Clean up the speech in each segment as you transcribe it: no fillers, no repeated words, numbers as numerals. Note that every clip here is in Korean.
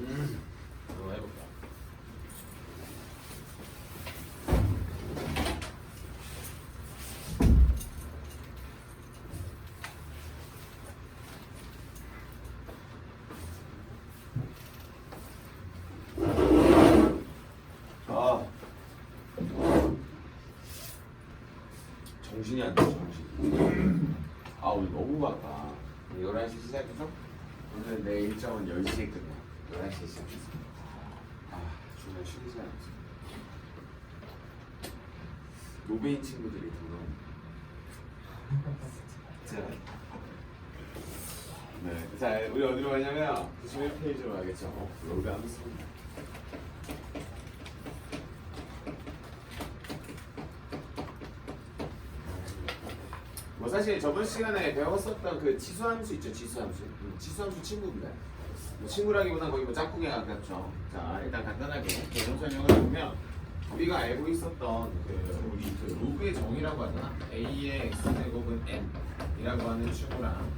한번 해볼까? 정신이 안 돼, 정신. 아, 우리 너무 바빠. 11시 시작해서 오늘 내 일정은 10시에 끝나. 11시에 시작해서. 정말 쉬는 시간 없어. 노베인 친구들이 보면 네, 자, 우리 어디로 가냐면 91페이지로 가겠죠. 로그 함수. 뭐 사실 저번 시간에 배웠었던 그 지수함수 있죠, 지수함수. 지수함수 친구입니다. 뭐 친구라기보다 거의 뭐 짝꿍에 가깝죠. 자, 일단 간단하게 개념 설명을 해보면 우리가 알고 있었던 우리 그 로그의 정의라고 하잖아. a의 x제곱은 n이라고 하는 친구랑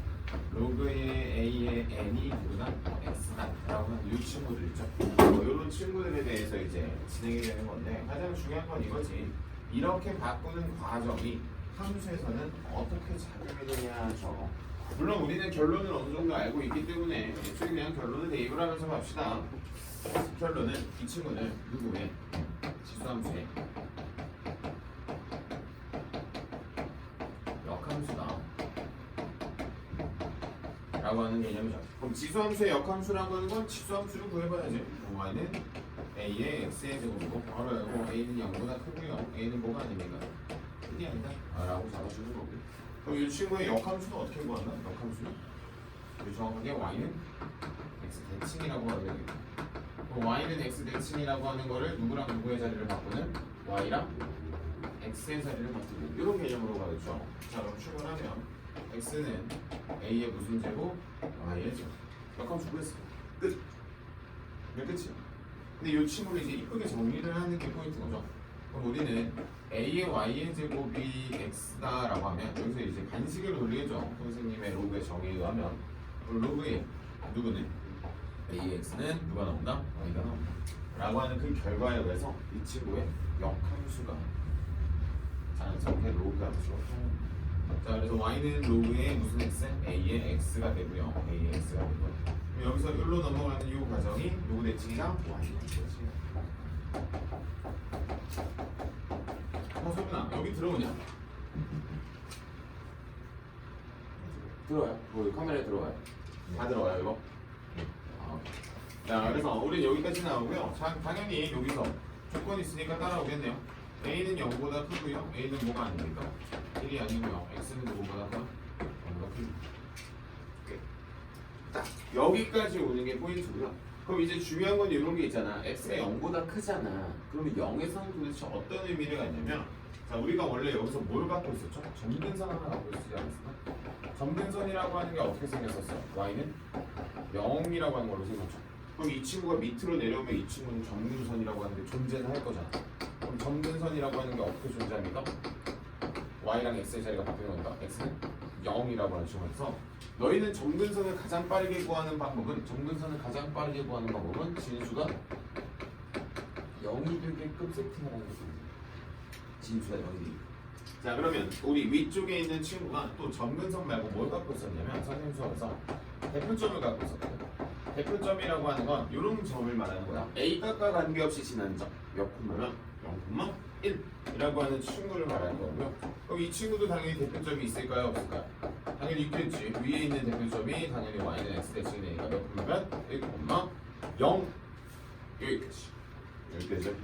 로그의 a의 n이 누구다? x다라고 하는 이 친구들 있죠. 뭐 이런 친구들에 대해서 이제 진행이 되는 건데 가장 중요한 건 이거지. 이렇게 바꾸는 과정이 함수에서는 어떻게 작용이 되냐죠. 물론 우리는 결론을 어느 정도 알고 있기 때문에 애초에 그냥 결론을 대입을 하면서 갑시다. 결론은 이 친구는 누구의 지수함수의 역함수다 라고 하는 개념이죠. 그럼 지수함수의 역함수라고 하는 건 지수함수를 구해봐야지. y는 a의 x의 제곱이고 바로 알고 a는 0보다 크고요. a는 뭐가 아닙니까? 이게 아니다 라고 잡아주는 거고. 그럼 이 친구의 역함수는 어떻게 구한다? 역함수는 정확하게 y는 x 대칭이라고 하는 거예요. y는 x 대칭이라고 하는 거를 누구랑 누구의 자리를 바꾸는 y랑 x의 자리를 바꾸는 이런 개념으로 가겠죠. 자, 그럼 출근하면 x는 a의 무슨 제곱? y의 제곱. 역함수 구했어. 끝. 이게 끝이야. 근데 이 친구를 이제 이쁘게 정리를 하는 게 포인트인 거죠. 그럼 우리는 a의 y의 제곱이 x다라고 하면 여기서 이제 반식을 돌리겠죠. 선생님의 로그의 정의에 의하면 로그의 누구는 a의 x는 누가 나온다? y가 나온다 라고 하는 그 결과에 의해서 이 친구의 역함수가 자연스럽게 로그 함수로 통합니다. 자, 그래서 y는 로그의 무슨 x? a의 x가 되고요. a의 x가 되고요. 여기서 여기로 넘어가는 이 과정이 로그 대칭이랑 y 대칭. 소민아, 여기 들어오냐? 들어와요. 거기 카메라에 들어와요. 다 들어와요, 이거? 자, 그래서 우리는 여기까지 나오고요. 자, 당연히 여기서 조건이 있으니까 따라오겠네요. a는 0보다 크고요. a는 뭐가 아닙니까? 1이 아니고요. x는 누구보다 커? 0보다 크고. 딱 여기까지 오는 게 포인트고요. 그럼 이제 중요한 건 이런 게 있잖아. x가 0보다 크잖아. 그러면 0에서는 도대체 어떤 의미를 갖냐면, 자, 우리가 원래 여기서 뭘 갖고 있었죠? 점근선 하나 갖고 있지 않았을까? 점근선이라고 하는 게 어떻게 생겼었어? y는 0이라고 하는 걸로 생겼죠. 그럼 이 친구가 밑으로 내려오면 이 친구는 점근선이라고 하는 게 존재는 할 거잖아. 그럼 점근선이라고 하는 게 어떻게 존재합니까? y랑 x의 자리가 바뀌는 거니까 x는 0이라고 하는 친구에서 너희는 점근선을 가장 빠르게 구하는 방법은 진수가 0이 되게끔 세팅을 하는 거죠. 진수가 0이. 자, 그러면 우리 위쪽에 있는 친구가 또 점근선 말고 뭘 갖고 있었냐면 선생님 수업에서 대표점을 갖고 있었거든. 대표점이라고 하는 건 이런 점을 말하는 거야. a값과 관계없이 지나는 점. 몇 콤마면 0,1이라고 하는 친구를 말하는 거고요. 그럼 이 친구도 당연히 대표점이 있을까요? 없을까요? 당연히 있겠지. 위에 있는 대표점이 당연히 y는 x 대칭이니까 몇 콤마면 1,0 여기까지. 여기까지.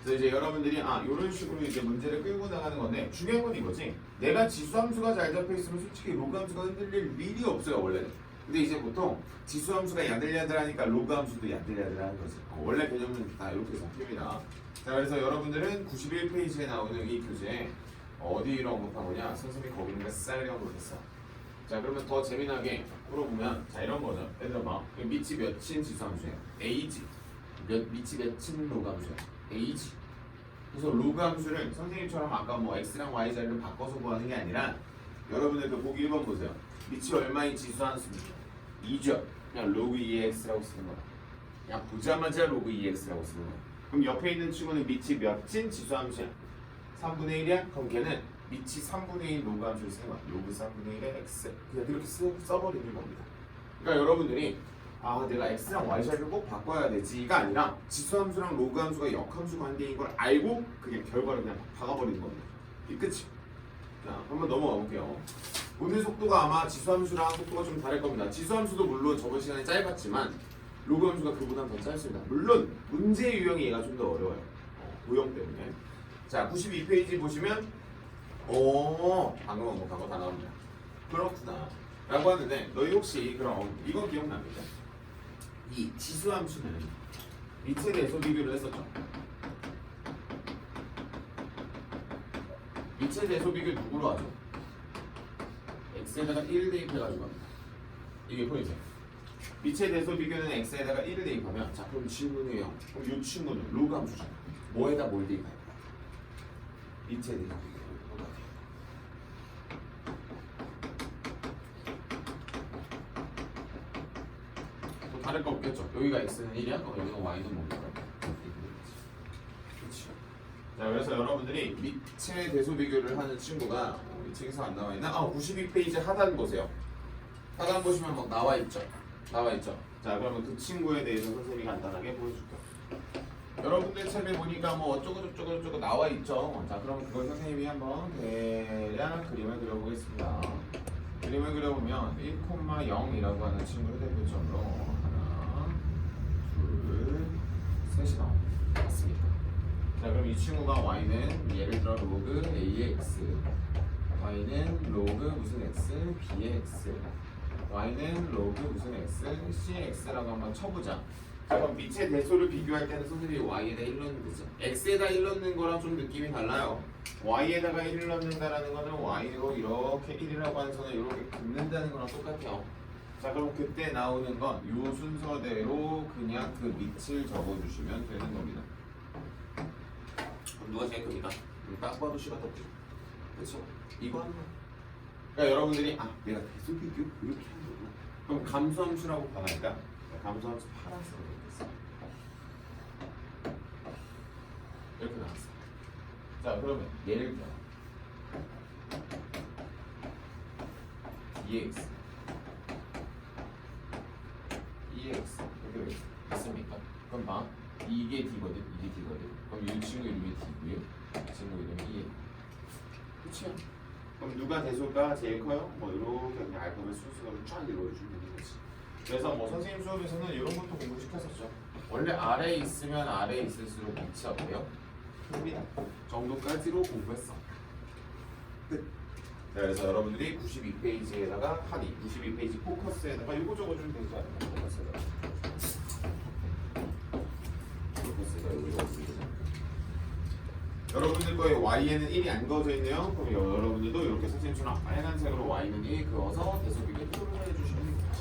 그래서 이제 여러분들이 이런 식으로 이제 문제를 끌고 나가는 건데 중요한 건 이거지. 내가 지수함수가 잘 잡혀 있으면 솔직히 로그함수가 흔들릴 일이 없어요, 원래는. 근데 이제 보통 지수함수가 야들야들하니까 로그함수도 야들야들하는 거지. 원래 개념은 다 이렇게 잡힙니다. 자, 그래서 여러분들은 91페이지에 나오는 이 교재 어디로 언급한 거냐? 선생님이 거기 있는 거 쌀이 언급했어. 자, 그러면 더 재미나게 풀어보면 자, 이런 거죠. 얘들아 봐. 밑이 몇인 지수함수예요? a지. 밑이 몇인 로그함수예요? a지. 그래서 로그함수를 선생님처럼 아까 뭐 x랑 y 자리를 바꿔서 구하는 게 아니라 여러분들 그 보기 1번 보세요. 밑이 얼마인 지수함수입니까? 2죠. 그냥 로그 2x라고 쓰는 거다. 그냥 보자마자 로그 2x라고 쓰는 거야. 그럼 옆에 있는 친구는 밑이 몇진 지수함수야? 3분의 1이야? 그럼 걔는 밑이 3분의 1 로그 함수를 쓰는 거야. 로그 3분의 1의 x. 그냥 이렇게 써버리는 겁니다. 그러니까 여러분들이 내가 x랑 y좌를 꼭 바꿔야 되지가 아니라 지수함수랑 로그 함수가 역함수 관계인 걸 알고 그냥 결과를 그냥 박아버리는 겁니다. 이 끝이. 자, 한번 넘어가 볼게요. 오늘 속도가 아마 지수함수랑 속도가 좀 다를 겁니다. 지수함수도 물론 저번 시간에 짧았지만 로그 함수가 그보다 더 짧습니다. 물론 문제 유형이 얘가 좀 더 어려워요. 도형 때문에. 자, 92페이지 보시면 방금 언급한 거 다 나옵니다. 그렇구나 라고 하는데 너희 혹시 그럼 이건 기억납니까? 이 지수함수는 밑에 대해서 비교를 했었죠. 밑에 대해서 비교 누구로 하죠? x에다가 1을 대입해가지고 합니다. 이게 포인트예요. 밑에 대해서 비교는 x에다가 1을 대입하면 자 그럼 질문이에요. 그럼 이 친구는 로그 함수잖아. 뭐에다 뭘 대입할까? 밑에 대해서 비교. 다를 거 없겠죠. 여기가 x는 1이야? 그럼 여기가 y는 뭡니까? 그렇죠. 자, 그래서 여러분들이 밑의 대소 비교를 하는 친구가 이 책에서 안 나와 있나? 92페이지 하단 보세요. 하단 보시면 막 나와 있죠. 자, 그러면 그 친구에 대해서 선생님이 간단하게 보여줄게요. 여러분들 책에 보니까 뭐 어쩌고 나와 있죠. 자, 그럼 그걸 선생님이 한번 대략 그림을 그려보겠습니다. 그림을 그려보면 1,0이라고 하는 친구를 대표점으로 셋이 나옵니다. 맞습니까? 자, 그럼 이 친구가 y는 예를 들어 로그 a의 x, y는 로그 무슨 x, b의 x, y는 로그 무슨 x, c의 x라고 한번 쳐보자. 자, 그럼 밑에 대소를 비교할 때는 선생님이 y에다 1 넣는 거죠. x에다 1 넣는 거랑 좀 느낌이 달라요. y에다가 1을 넣는다라는 거는 y로 이렇게 1이라고 하는 선을 이렇게 긋는다는 거랑 똑같아요. 자, 그럼 그때 나오는 건 이 순서대로 그냥 그 밑을 적어주시면 되는 겁니다. 그럼 누가 제일 큽니까? 딱 봐도 C가 더 크죠. 그렇죠? 이거 하는 거. 그러니까 여러분들이 내가 대소 비교 이렇게 하는 거구나. 그럼 감수함수라고 봐할까? 감수함수 파란색으로 되겠어. 이렇게 나왔어. 자, 그러면 예를 들어 2x 이렇게 됐습니까? 그럼 봐. 이게 D거든. 그럼 이 친구 이름이 D고요. 이 친구 이름이 E. 그치요? 그럼 누가 대소가 제일 커요? 뭐 이렇게 그냥 알파벳 순서대로 쫙 읽어주시면 되는 거지. 그래서 뭐 선생님 수업에서는 이런 것도 공부시켰었죠. 원래 아래에 있으면 아래에 있을수록 밑이 어때요? 큽니다. 정도까지로 공부했어. 끝. 자, 그래서 여러분들이 92페이지에다가 92페이지 포커스에다가 이거 적어주면 되지 않나요? 포커스에다가 이거 적어주면 되죠. 여러분들 거에 y에는 1이 안 그어져 있네요. 그럼 여러분들도 이렇게 선생님처럼 빨간색으로 y는 1 그어서 계속 이렇게 표를 해주시면 됩니다.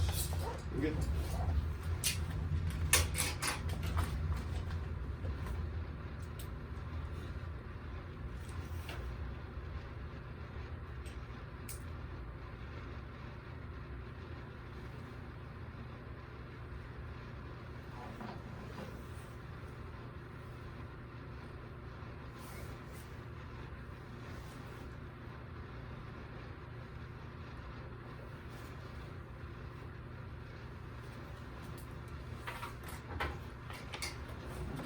이게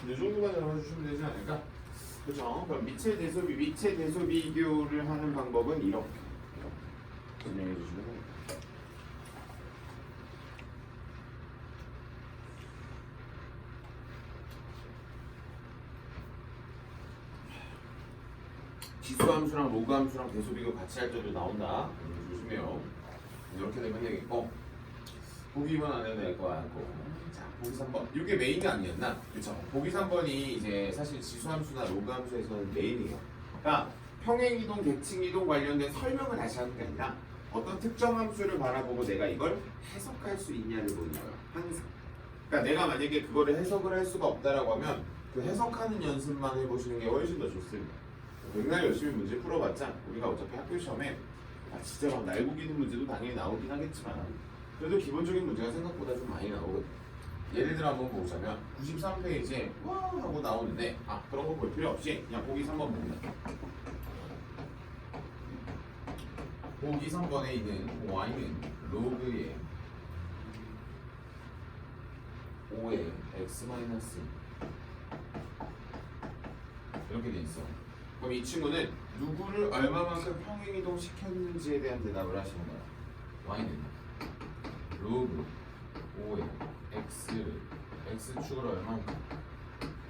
이 정도만 잡아주시면 되지 않을까? 그렇죠? 그럼 밑의 대소 비교를 하는 방법은 이렇게 진행해 주시면 됩니다. 지수함수랑 로그함수랑 대소 비교 같이 할 때도 나온다. 조심해요. 이렇게 되면 되겠고 보기만 안 해도 될 거 같고. 자, 보기 3번. 이게 메인이 아니었나? 그렇죠. 보기 3번이 이제 사실 지수함수나 로그함수에서는 메인이에요. 그러니까 평행이동, 대칭이동 관련된 설명을 다시 하는 게 아니라 어떤 특정 함수를 바라보고 내가 이걸 해석할 수 있냐를 보는 거예요. 항상. 그러니까 내가 만약에 그거를 해석을 할 수가 없다라고 하면 그 해석하는 연습만 해보시는 게 훨씬 더 좋습니다. 맨날 열심히 문제 풀어봤자 우리가 어차피 학교 시험에 진짜 막 날고기는 문제도 당연히 나오긴 하겠지만 그래도 기본적인 문제가 생각보다 좀 많이 나오거든요. 예를 들어 한번 보자면 93페이지에 와 하고 나오는데 그런 거 볼 필요 없이 그냥 보기 3번 봅니다. 보기 3번에 있는 y는 로그의 5의 x 마이너스 이렇게 돼 있어. 그럼 이 친구는 누구를 얼마만큼 평행이동 시켰는지에 대한 대답을 하시는 거야. y는 로그 5의 x를 x축으로 얼만큼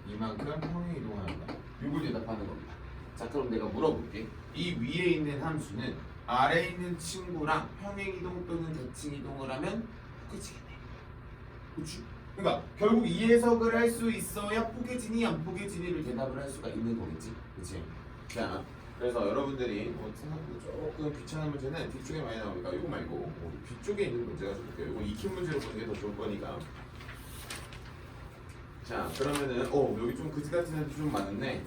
이만큼 평행이동한다. 이걸 대답하는 겁니다. 자, 그럼 내가 물어볼게. 이 위에 있는 함수는 아래에 있는 친구랑 평행이동 또는 대칭이동을 하면 포개지겠네. 그치? 그러니까 결국 이 해석을 할 수 있어야 포개지니 안 포개지니를 대답을 할 수가 있는 거겠지. 그치? 자, 그래서 여러분들이 생각보다 조금 귀찮은 문제는 뒤쪽에 많이 나오니까 이거 말고 뒤쪽에 있는 문제 가지고 볼게요. 이거 익힌 문제로 보는 게 더 좋을 거니까. 자, 그러면은 여기 좀 그지 같은 애도 좀 많은데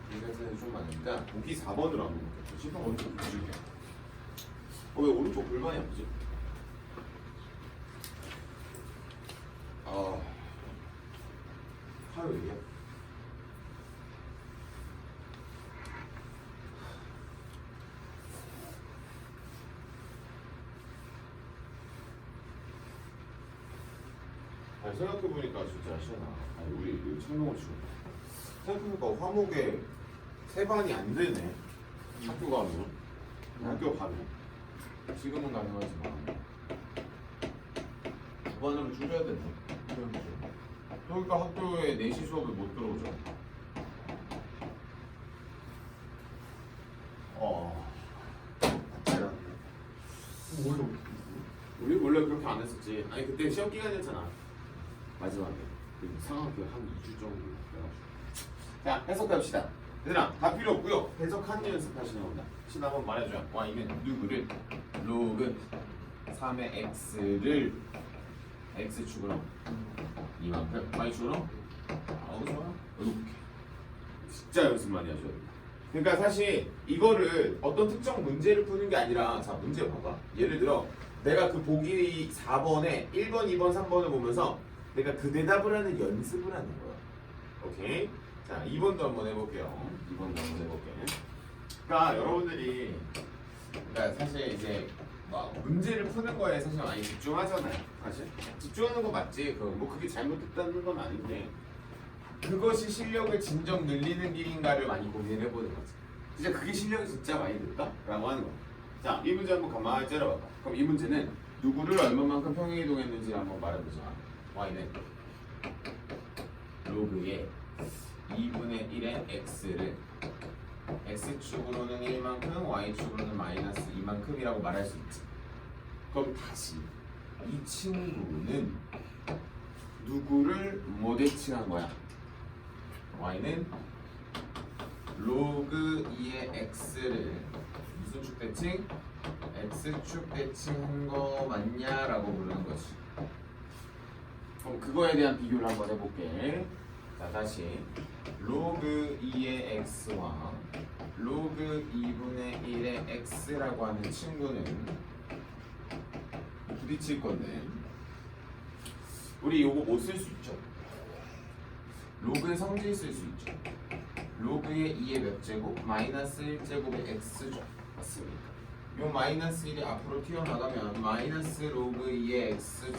그지 같은 애도 좀 많으니까 보기 4번으로 한번 볼게요. 시판 오른쪽 보실게요. 왜 오른쪽 골반이 아프지? 화요일이야? 생각해보니까 진짜 시원하. 우리 창동을 치고 생각해보니까 화목에 3반이 안 되네. 학교 가면 학교 가면 지금은 가능하지만 9반으로 줄여야 되네. 그러니까 학교에 4시 수업을 못 들어오죠. 우리 원래 그렇게 안 했었지. 아니 그때 시험 기간이었잖아. 마지막에 상학기 한 2주 정도 돼가지고. 자, 해석합시다. 얘들아 다 필요 없고요. 해석하는 연습하시는 겁니다. 신 한번 말해줘요. y는 누구를 로그 3의 x를 x축으로 이만큼 y축으로 좋아. 이렇게 진짜 연습 많이 하셔야 됩니다. 그러니까 사실 이거를 어떤 특정 문제를 푸는 게 아니라 자 문제 봐봐. 예를 들어 내가 그 보기 4번에 1번, 2번, 3번을 보면서 내가 그 대답을 하는 연습을 하는 거야. 오케이? 자, 2번도 한번 해볼게요. 2번도 한번 해볼게요. 그러니까 여러분들이 그러니까 사실 이제 문제를 푸는 거에 사실 많이 집중하잖아요. 사실 집중하는 거 맞지? 뭐 그게 잘못됐다는 건 아닌데 그것이 실력을 진정 늘리는 길인가를 많이 고민을 해보는 거지. 진짜 그게 실력이 진짜 많이 늘까? 라고 하는 거. 자, 이 문제 한번 가만히 째려봐봐. 그럼 이 문제는 누구를 얼마만큼 평행이동했는지를 한번 말해보자. y는 로그의 2분의 1의 x를 x축으로는 1만큼 y축으로는 마이너스 2만큼이라고 말할 수 있지. 그럼 다시 이 친구는 누구를 뭐 대칭한 거야? y는 로그 2의 x를 무슨 축 대칭? x축 대칭한 거 맞냐라고 부르는 거지. 그럼 그거에 대한 비교를 한번 해볼게. 자, 다시 로그 2의 x와 로그 2분의 1의 x라고 하는 친구는 부딪힐 건데 우리 요거 뭐 쓸 수 있죠? 로그의 성질 쓸 수 있죠. 로그의 2의 몇 제곱? 마이너스 1제곱의 x죠. 맞습니까? 요 마이너스 1이 앞으로 튀어나가면 마이너스 로그 2의 x죠.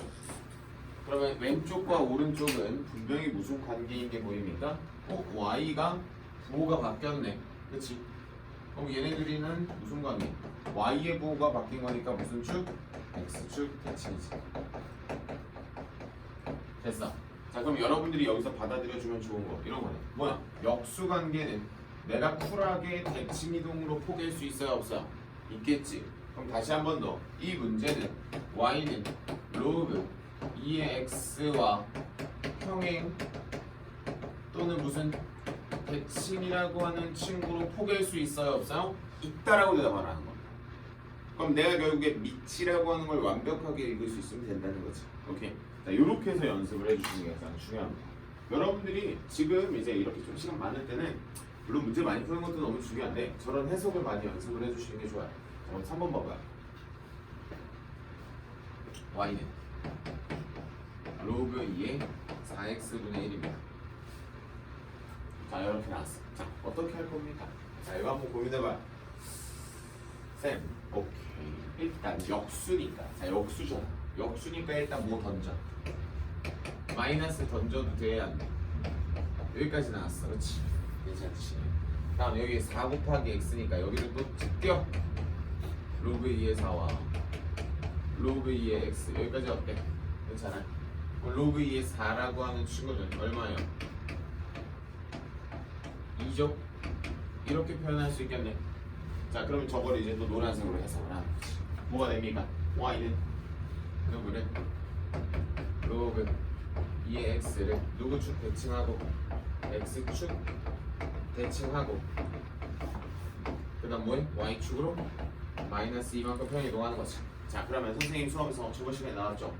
그러면 왼쪽과 오른쪽은 분명히 무슨 관계인 게 보입니까? y가 부호가 바뀌었네. 그치? 그럼 얘네들이는 무슨 관계? y의 부호가 바뀐 거니까 무슨 축? x축 대칭이지. 됐어. 자, 그럼 여러분들이 여기서 받아들여주면 좋은 거 이런 거네. 뭐야? 역수 관계는 내가 쿨하게 대칭 이동으로 포개할 수 있어요, 없어요? 있겠지. 그럼 다시 한 번 더. 이 문제는 y는 로그 2의 x와 평행 또는 무슨 대칭이라고 하는 친구로 포개할 수 있어요, 없어요? 있다라고 대답하라는 겁니다. 그럼 내가 결국에 밑이라고 하는 걸 완벽하게 읽을 수 있으면 된다는 거지. 오케이. 자, 이렇게 해서 연습을 해주시는 게 가장 중요합니다. 여러분들이 지금 이제 이렇게 좀 시간 많을 때는 물론 문제 많이 푸는 것도 너무 중요한데 저런 해석을 많이 연습을 해주시는 게 좋아요. 자, 그럼 3번 봐봐요. y는 로그 2의 4x분의 1입니다. 자 이렇게 나왔어. 자 어떻게 할 겁니까? 자 이거 한번 고민해봐. 쌤 오케이 일단 역수니까 자 역수잖아. 역수니까 일단 뭐 던져? 마이너스 던져도 돼 안 돼? 여기까지 나왔어. 그렇지? 괜찮지? 다음 여기 4 곱하기 x니까 여기를 또 띄워. 로그 2의 4와 로그 2의 x 여기까지 어때? 괜찮아? 로그 2의 4라고 하는 친구는 얼마예요? 2죠? 이렇게 표현할 수 있겠네. 자 그러면 저걸 이제 또 노란색으로 해석을 하는 거지. 뭐가 됩니까? y는 누구를? 로그 2의 x를 누구 축 대칭하고 x축 대칭하고 그 다음 뭐해? y축으로 마이너스 2만큼 편이 이동하는 거지. 자 그러면 선생님 수업에서 저번 시간에 나왔죠?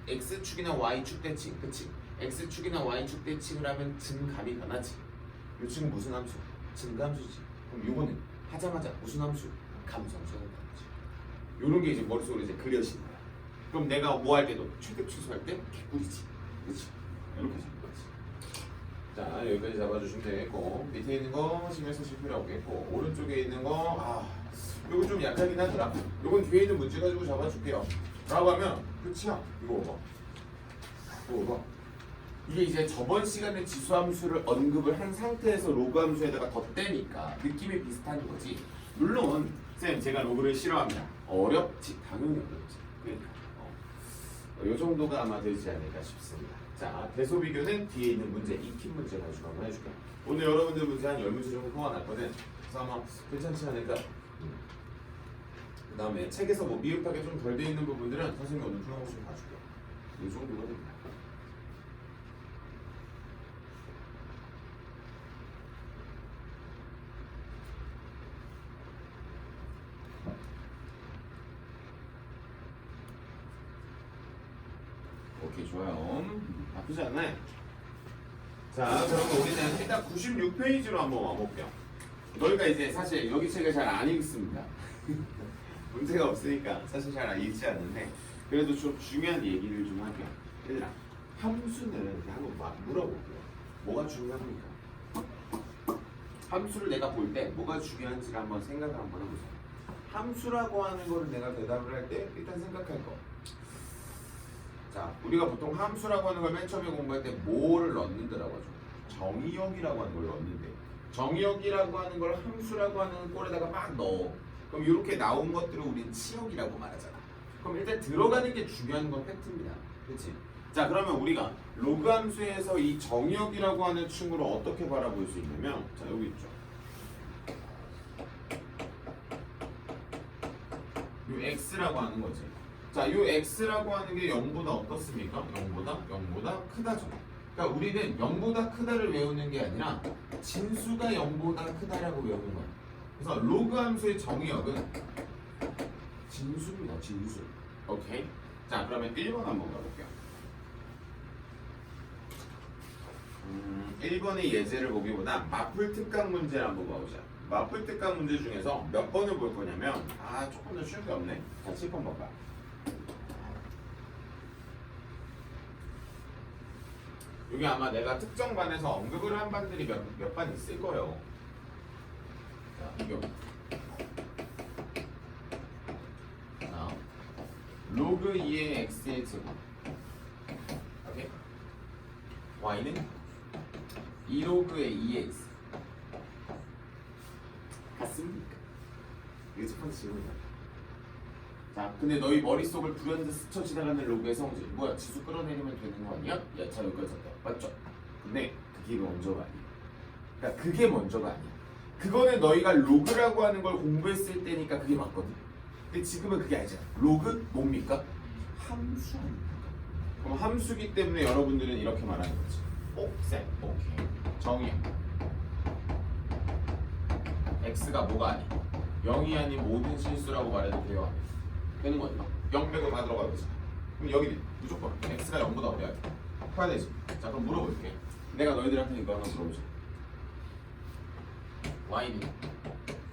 x축이나 y축 대칭 그치? x축이나 y축 대칭을 하면 증감이 변하지. 이 친구 무슨 함수? 증감수지. 그럼 요거는 하자마자 무슨 함수? 감성수가 된다는 거지. 요런 게 이제 머릿속으로 이제 그려지는 거야. 그럼 내가 뭐 할 때도 최대 취소할 때 개꿀이지. 그치? 이렇게 잡는 거지. 자 여기까지 잡아주시면 되겠고 밑에 있는 거 신경 쓰실 필요 없겠고 오른쪽에 있는 거 요거 좀 약하긴 하더라. 요건 뒤에 있는 문제 가지고 잡아줄게요. 라고 하면 끝이야. 이거 봐. 이거 봐. 이게 이제 저번 시간에 지수함수를 언급을 한 상태에서 로그 함수에다가 덧대니까 느낌이 비슷한 거지. 물론 쌤 제가 로그를 싫어합니다. 어렵지. 당연히 어렵지. 그러니까 요 정도가 아마 되지 않을까 싶습니다. 자 대소비교는 뒤에 있는 문제 익힌 문제 가지고 한번 해줄게요. 오늘 여러분들 문제 한 10문제 정도 뽑아놨거든. 그래서 아마 괜찮지 않을까. 그 다음에 책에서 뭐 미흡하게 좀 덜 돼 있는 부분들은 선생님이 오늘 풀어보고 좀 봐줄게요. 이 정도가 됩니다. 오케이 좋아요. 나쁘지 않네. 자 그럼 우리는 일단 96페이지로 한번 와볼게요. 너희가 이제 사실 여기 책을 잘 안 읽습니다. 문제가 없으니까 사실 잘 안 읽지 않는데 그래도 좀 중요한 얘기를 좀 할게요. 얘들아 함수는 그냥 한번 막 물어볼게요. 뭐가 중요합니까? 함수를 내가 볼 때 뭐가 중요한지를 한번 생각을 한번 해보세요. 함수라고 하는 거를 내가 대답을 할 때 일단 생각할 거. 자, 우리가 보통 함수라고 하는 걸 맨 처음에 공부할 때 뭐를 넣는다라고 하죠? 정의역이라고 하는 걸 넣는데 정의역이라고 하는 걸 함수라고 하는 꼴에다가 막 넣어. 그럼 이렇게 나온 것들을 우리는 치역이라고 말하잖아. 그럼 일단 들어가는 게 중요한 건 팩트입니다. 그렇지? 자, 그러면 우리가 로그 함수에서 이 정의역이라고 하는 친구를 어떻게 바라볼 수 있냐면 자, 여기 있죠. 요 x라고 하는 거지. 자, 요 x라고 하는 게 0보다 어떻습니까? 0보다 크다죠. 그러니까 우리는 0보다 크다를 외우는 게 아니라 진수가 0보다 크다라고 외우는 거야. 그래서 로그 함수의 정의역은 진수입니다. 진수. 오케이? 자, 그러면 1번 한번 가볼게요. 1번의 예제를 보기보다 마플 특강 문제를 한번 봐보자. 마플 특강 문제 중에서 몇 번을 볼 거냐면 조금 더 쉬운 게 없네. 자, 7번 봐봐. 여기 아마 내가 특정 반에서 언급을 한 반들이 몇 반 있을 거예요. 자, 이거. 자, 로그 2의 x의 제곱. 오케이? y는 2로그의 2x. 같습니까? 이게 첫 번째 질문이야. 자, 근데 너희 머릿속을 불현듯 스쳐 지나가는 로그의 성질 뭐야? 지수 끌어내리면 되는 거 아니야? 야, 자 여기까지 왔다. 맞죠? 근데 그게 먼저가 아니야. 그러니까 그게 먼저가 아니야. 그거는 너희가 로그라고 하는 걸 공부했을 때니까 그게 맞거든. 근데 지금은 그게 아니잖아. 로그 뭡니까? 함수 아닙니까? 그럼 함수기 때문에 여러분들은 이렇게 말하는 거지. 쌤, 오케이. 정의야. x가 뭐가 아니? 0이 아닌 모든 실수라고 말해도 돼요. 되는 거죠. 0 빼고 다 들어가야 되지. 그럼 여기는 무조건 x가 0보다 어려야 돼. 커야 되지. 자, 그럼 물어볼게. 내가 너희들한테 이거 하나 물어보자. y는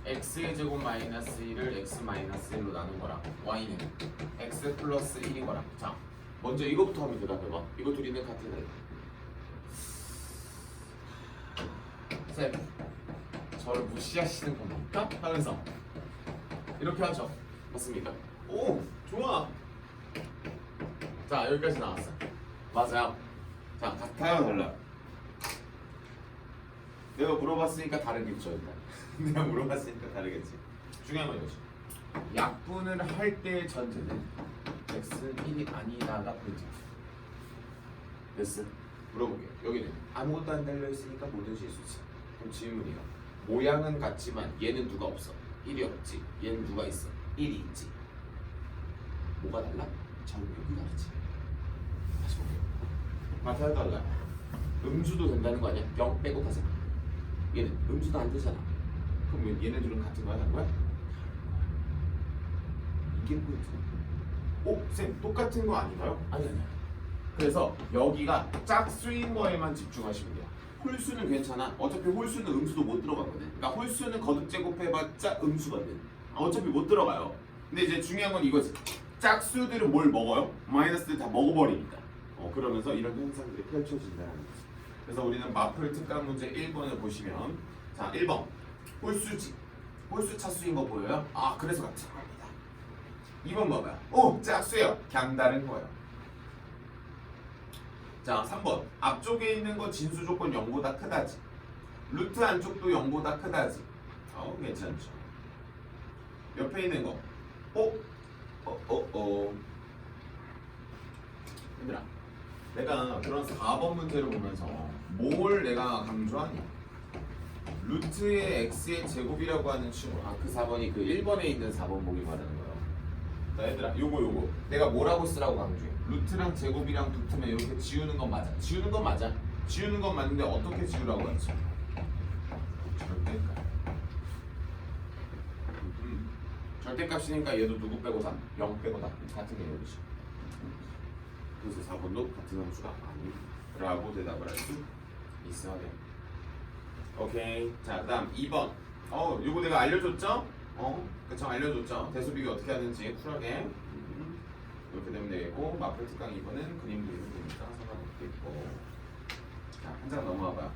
x의 제곱 마이너스 1을 x 마이너스 1로 나눈 거랑 y는 x 플러스 1인 거랑 자, 먼저 이거부터 하면 대답해봐. 이거 둘이는 같은 애. 쌤, 저를 무시하시는 겁니까? 하면서 이렇게 하죠. 맞습니까? 오, 좋아. 자, 여기까지 나왔어. 맞아요. 자, 같아요, 달라요? 내가 물어봤으니까 다르겠죠, 일단. 내가 물어봤으니까 다르겠지. 중요한 건 이거지. 약분을 할 때의 전제는 x는 1이 아니다가 포인트야. 됐어? 물어볼게요. 여기는 아무것도 안 달려있으니까 뭐든 실수지. 그럼 질문이야. 모양은 같지만 얘는 누가 없어? 1이 없지. 얘는 누가 있어? 1이 있지. 뭐가 달라? 절벽이 다르지. 다시 볼게요. 같아요, 달라요? 음수도 된다는 거 아니야? 0 빼고 가자. 얘는 음수도 안 되잖아. 그럼 얘네들은 같은 거 하는 거야? 이게 포인트야. 오, 쌤, 똑같은 거 아닌가요? 아니야. 그래서 여기가 짝수인 거에만 집중하시면 돼요. 홀수는 괜찮아. 어차피 홀수는 음수도 못 들어가거든. 그러니까 홀수는 거듭 제곱해봤자 음수거든. 어차피 못 들어가요. 근데 이제 중요한 건 이거지. 짝수들은 뭘 먹어요? 마이너스를 다 먹어버리니까. 그러면서 이런 현상들이 펼쳐진다는 거지. 그래서 우리는 마플 특강 문제 1번을 보시면, 자, 1번 홀수지. 홀수 차수인 거 보여요? 아, 그래서 같은 겁니다. 2번 봐봐요. 오, 짝수예요. 그냥 다른 거예요. 자, 3번 앞쪽에 있는 거 진수 조건 0보다 크다지. 루트 안쪽도 0보다 크다지. 괜찮죠. 옆에 있는 거 얘들아, 내가 그런 4번 문제를 보면서 뭘 내가 강조하냐? 루트의 x의 제곱이라고 하는 친구. 그 4번이 그 1번에 있는 4번 보기 말하는 거예요. 자, 얘들아, 요거 내가 뭐라고 쓰라고 강조해? 루트랑 제곱이랑 붙으면 이렇게 지우는 건 맞아. 지우는 건 맞아. 지우는 건 맞는데 어떻게 지우라고 하지? 절대값. 절대값이니까 얘도 누구 빼고 3? 0 빼고 3. 같은 개념이지. 그래서 4번도 같은 함수가 아니라고 대답을 할 수 있어야 돼. 오케이. 자, 그다음 2번. 요거 내가 알려줬죠? 그쵸, 알려줬죠. 대수비기 어떻게 하는지 쿨하게. 이렇게 되면 되겠고, 마플 특강 2번은 그림 그리면 되니까 상관없겠고. 자, 한 장 넘어와봐요.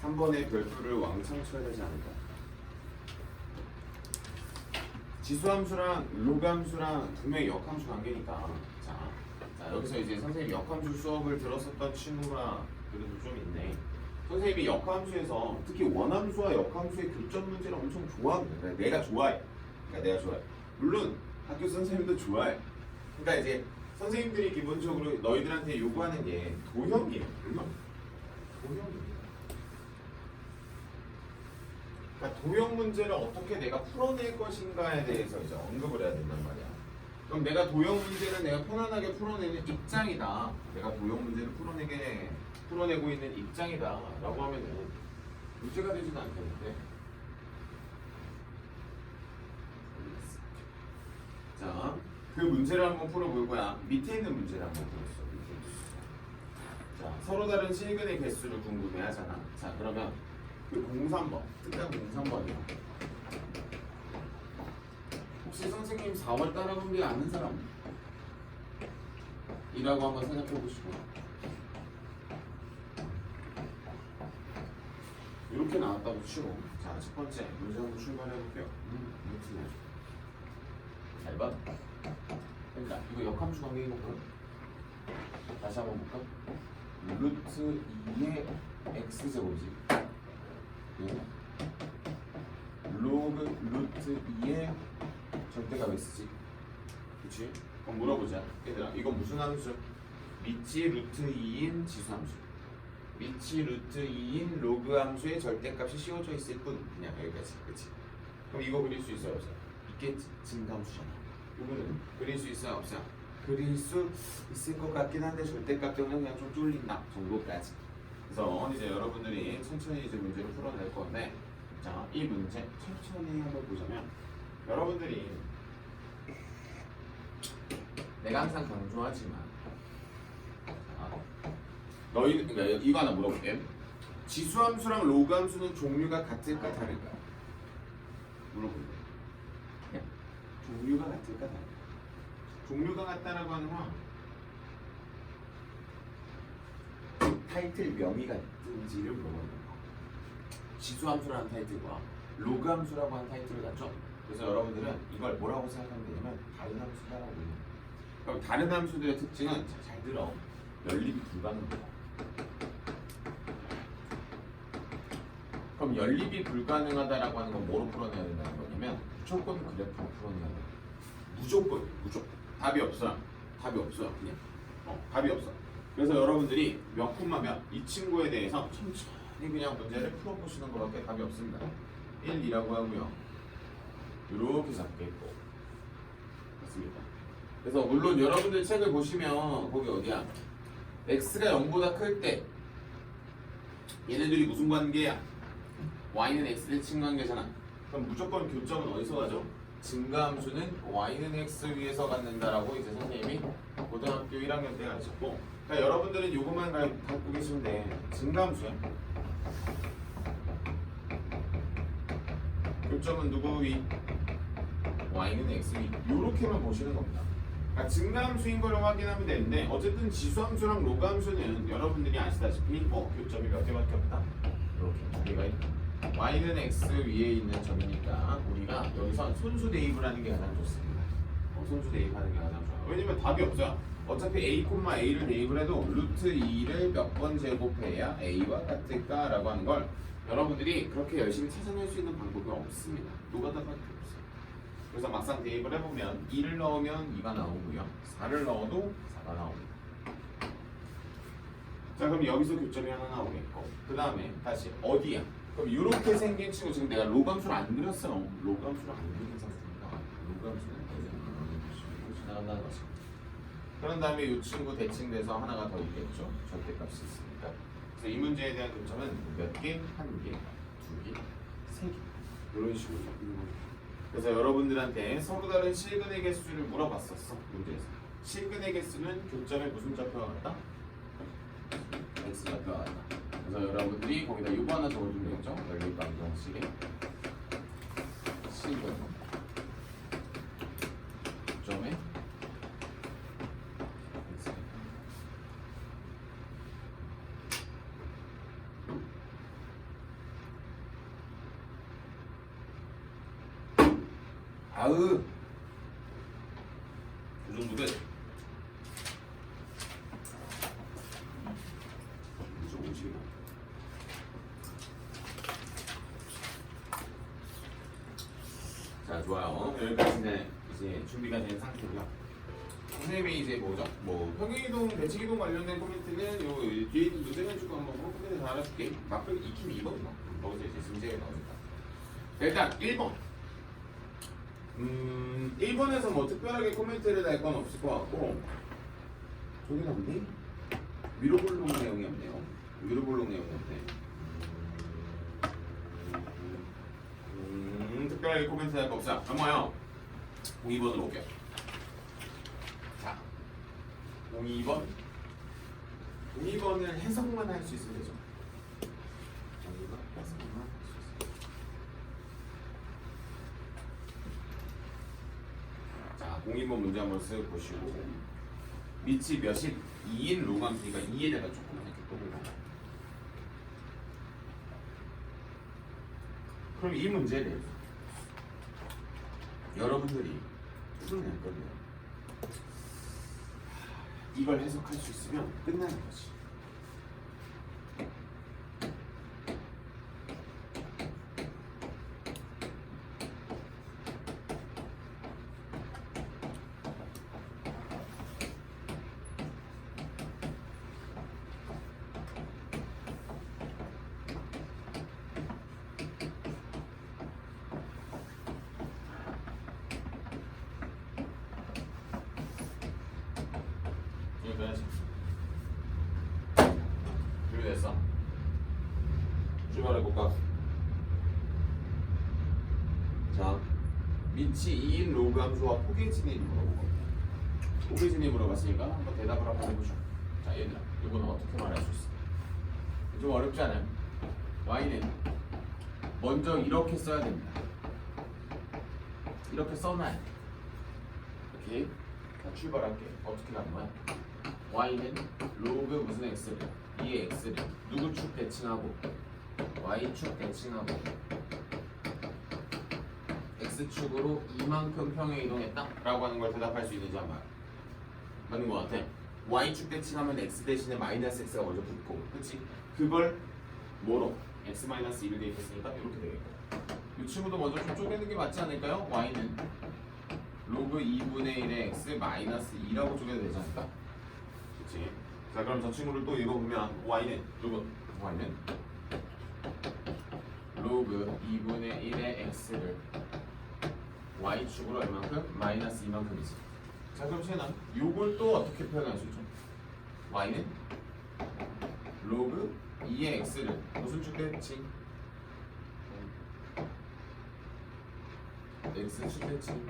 3번의 별표를 왕창 쳐야 되지 않을까? 지수함수랑 로그함수랑 분명히 역함수 관계니까. 자, 여기서 이제 선생님이 역함수 수업을 들었었던 친구가 그래도 좀 있네. 선생님이 역함수에서 특히 원함수와 역함수의 교점 문제를 엄청 좋아합니다. 내가 좋아해. 물론 학교 선생님도 좋아해. 그러니까 이제 선생님들이 기본적으로 너희들한테 요구하는 게 도형이에요. 도형입니다. 그러니까 도형 문제를 어떻게 내가 풀어낼 것인가에 대해서 이제 언급을 해야 된단 말이야. 그럼 내가 도형 문제를 내가 편안하게 풀어내는 입장이다. 내가 도형 문제를 풀어내고 있는 입장이다라고 하면은 문제가 되지는 않겠는데. 자, 그 문제를 한번 풀어볼 거야. 밑에 있는 문제를 한번 풀었어. 자, 서로 다른 실근의 개수를 궁금해하잖아. 자, 그러면 그 03번, 특강 03번이야. 혹시 선생님 4월 따라본 게 아는 사람? 이라고 한번 생각해 보시고. 이렇게 나왔다고 치고. 자, 첫 번째 문제 한번 출발해 볼게요. 잘 봐. 그러니까 이거 역함수 관계 해볼까요? 다시 한번 볼까? 루트 2의 x제곱이지. 로그 루트 2의 절대값 x지. 그치? 그럼 물어보자. 얘들아, 이거 무슨 함수? 미치 루트 2인 지수함수. 미치 루트 2인 로그 함수의 절대값이 씌워져 있을 뿐. 그냥 여기까지. 그치? 그럼 이거 그릴 수 있어요? 없어요? 있겠지. 증감수잖아. 이거는 그릴 수 있어요? 없어요? 그릴 수 있을 것 같긴 한데 절대값 때문에 그냥 좀 쫄린다 정도까지. 그래서 이제 여러분들이 천천히 이제 문제를 풀어낼 건데, 자, 이 문제 천천히 한번 보자면, 여러분들이 내가 항상 강조하지만, 그러니까 이거 하나 물어볼게. 지수함수랑 로그함수는 종류가 같을까 다를까? 물어볼게. 종류가 같을까 다를까? 종류가 같다라고 하는 건 타이틀 명의가 있든지를 물어보는 거예요. 지수함수라는 타이틀과 로그 함수라고 하는 타이틀을 갖죠. 그래서 여러분들은 이걸 뭐라고 생각하면 되냐면 다른 함수다라고 해요. 그럼 다른 함수들의 특징은 잘 들어. 연립이 불가능해요. 그럼 연립이 불가능하다라고 하는 건 뭐로 풀어내야 된다는 거냐면 무조건 그래프로 풀어내야 돼요. 무조건. 답이 없어. 그냥. 답이 없어. 그래서 여러분들이 몇 콤마면 이 친구에 대해서 천천히 그냥 문제를 풀어보시는 것밖에 답이 없습니다. 1, 2라고 하고요. 이렇게 잡겠고. 맞습니다. 그래서 물론 여러분들 책을 보시면 거기 어디야? x가 0보다 클 때 얘네들이 무슨 관계야? y는 x를 친관계잖아. 그럼 무조건 교점은 어디서 가죠? 증가함수는 y는 x 위에서 갖는다라고 이제 선생님이 고등학교 1학년 때 가르쳤고, 그러니까 여러분들은 이것만 갖고 계시면 돼. 증가함수야. 교점은 누구 위? y는 x 위. 이렇게만 보시는 겁니다. 그러니까 증가함수인 걸 확인하면 되는데 어쨌든 지수함수랑 로그함수는 여러분들이 아시다시피 교점이 몇 개밖에 없다. 이렇게 두 개가 있다. y는 x 위에 있는 점이니까 우리가 여기서 손수 대입을 하는 게 가장 좋습니다. 손수 대입하는 게 가장 좋아요. 왜냐면 답이 없어요. 어차피 a, a를 대입을 해도 루트 2를 몇 번 제곱해야 a와 같을까? 라고 하는 걸 여러분들이 그렇게 열심히 찾아낼 수 있는 방법이 없습니다. 노가다밖에 없어요. 그래서 막상 대입을 해보면 2를 넣으면 2가 나오고요. 4를 넣어도 4가 나옵니다. 자, 그럼 여기서 교점이 하나 나오겠고, 그 다음에 다시 어디야? 그럼 이렇게 생긴 친구, 지금 내가 로그함수를 안 그렸어. 로그함수를 안 그린 상태입니다. 로그함수는 지나간다는 거죠. 그런 다음에 이 친구 대칭돼서 하나가 더 있겠죠. 절대값이 있으니까. 그래서 이 문제에 대한 교점은 몇 개? 한 개, 두 개, 세 개. 이런 식으로. 그래서 여러분들한테 서로 다른 실근의 개수를 물어봤었어. 문제에서. 실근의 개수는 교점에 무슨 좌표가 같다? x 좌표가 같다. 그래서 여러분들이 거기다 이거 하나 적어주면 되겠죠? 연립 방정식에 실근 교점에 x. 아으 이 정도 돼. 자, 좋아요. 여기까지는 이제 준비가 된 상태고요. 선생님이 이제 뭐죠? 뭐 평행이동, 대칭이동 관련된 코멘트는 요 뒤에 있는 문제는 주고 한번 코멘트 다 알아줄게. 막걸 익히면 2번 거기서 이제 문제가 나오니까. 일단 1번. 1번에서 뭐 특별하게 코멘트를 달 건 없을 것 같고, 저기 없니? 위로 볼록 내용이 없네요. 위로 볼록 내용이 없네. 특별하게 코멘트 할 거 없어. 넘어요. 02번으로 올게요. 자, 02번. 02번을 해석만 할 수 있으면 되죠. 여기가 해석만 할 수 있어요. 자, 02번 문제 한번 쓱 보시고, 밑이 몇이 2인 로그함수니까 2에다가 조금만 이렇게 떠보고. 그럼 이 문제에 대해서 여러분들이 풀어낼 거예요. 이걸 해석할 수 있으면 끝나는 거지. 여기까지. 준비됐어? 출발해볼까? 자, 밑이 2인 로그 함수와 폭의 진입이 물어보고, 폭의 진입 물어봤으니까 한번 대답을 한번 해보죠. 자, 얘들아, 이거는 어떻게 말할 수 있어? 좀 어렵지 않아요? y는 먼저 이렇게 써야 됩니다. 이렇게 써놔야 돼. 오케이? 자, 출발할게. 어떻게 가는 거야? y는 로그 무슨 x를 이 x를 누구 축 대칭하고 y축 대칭하고 x축으로 이만큼 평행 이동했다 라고 하는 걸 대답할 수 있는지 한번 맞는 것 같아. y축 대칭하면 x 대신에 마이너스 x가 먼저 붙고 그치? 그걸 뭐로? x 마이너스 1을 대입했으니까 이렇게 되겠고 이 친구도 먼저 좀 쪼개는 게 맞지 않을까요? y는 로그 2분의 1의 x 마이너스 2라고 쪼개도 되지 않을까? 그치? 자 그럼 저 친구를 또 읽어보면 y는 로그 2분의 1의 x를 y축으로 얼만큼? 마이너스 2만큼이지. 자 그럼 쟤는 요걸 또 어떻게 표현할 수 있죠? y는 로그 2의 x를 무슨 축 대칭? x축 대칭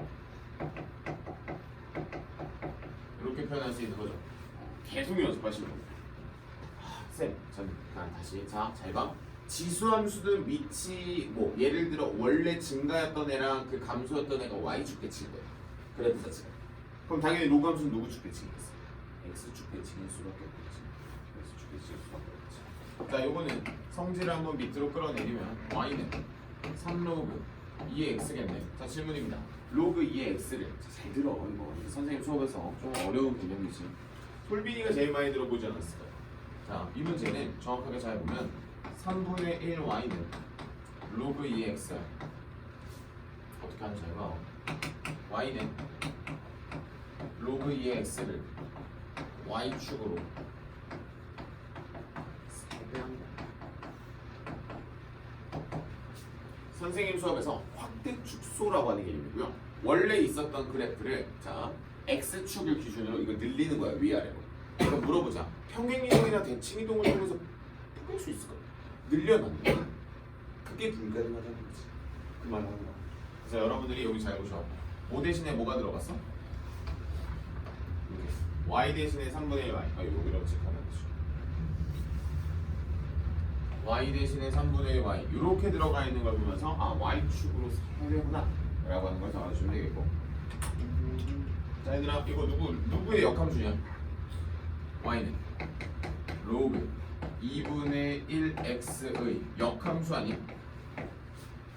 이렇게 표현할 수 있는 거죠. 계속 연습하시면 됩니다. 쌤, 잠깐 다시 잘 봐. 지수함수들 밑이 뭐 예를 들어 원래 증가였던 애랑 그 감소였던 애가 y축 대칭인 거예요. 그래프 자체가. 그럼 당연히 로그 함수는 누구 축 대칭이겠어? x축 대칭일 수밖에 없겠지. x축 대칭일 수밖에 없겠지. 자, 요거는 성질을 한번 밑으로 끌어내리면 y는 3로그 2의 x겠네. 자, 질문입니다. 로그 2의 x를 잘 들어. 이거 선생님 수업에서 좀 어려운 개념이지. 솔빈이가 제일 많이 들어보지 않았을까요? 자, 이 문제는 정확하게 잘 보면 3분의 1 y는 로그 2의 x 어떻게 하는지 잘 봐. y는 로그 2의 x를 y축으로 선생님 수업에서 확대 축소라고 하는 개념이고요. 원래 있었던 그래프를 자 x축을 기준으로 이거 늘리는 거야 위아래로. 그러니까 물어보자. 평행이동이나 대칭이동을 통해서 포기할 수 있을까? 늘려놨네. 그게 불가능하다는 거지. 그 말을 하는 거야. 그래서 여러분들이 여기 잘 보셔. 5 대신에 뭐가 들어갔어? y 대신에 3분의 1 y. 여기라고 체크하면 되죠. y 대신에 3분의 1 y 이렇게 들어가 있는 걸 보면서 y축으로 세려구나 라고 하는 걸 더 알아주면 되겠고. 자 얘들아 이거 누구의 역함수냐? y는 로그 2분의 1x의 역함수 아니?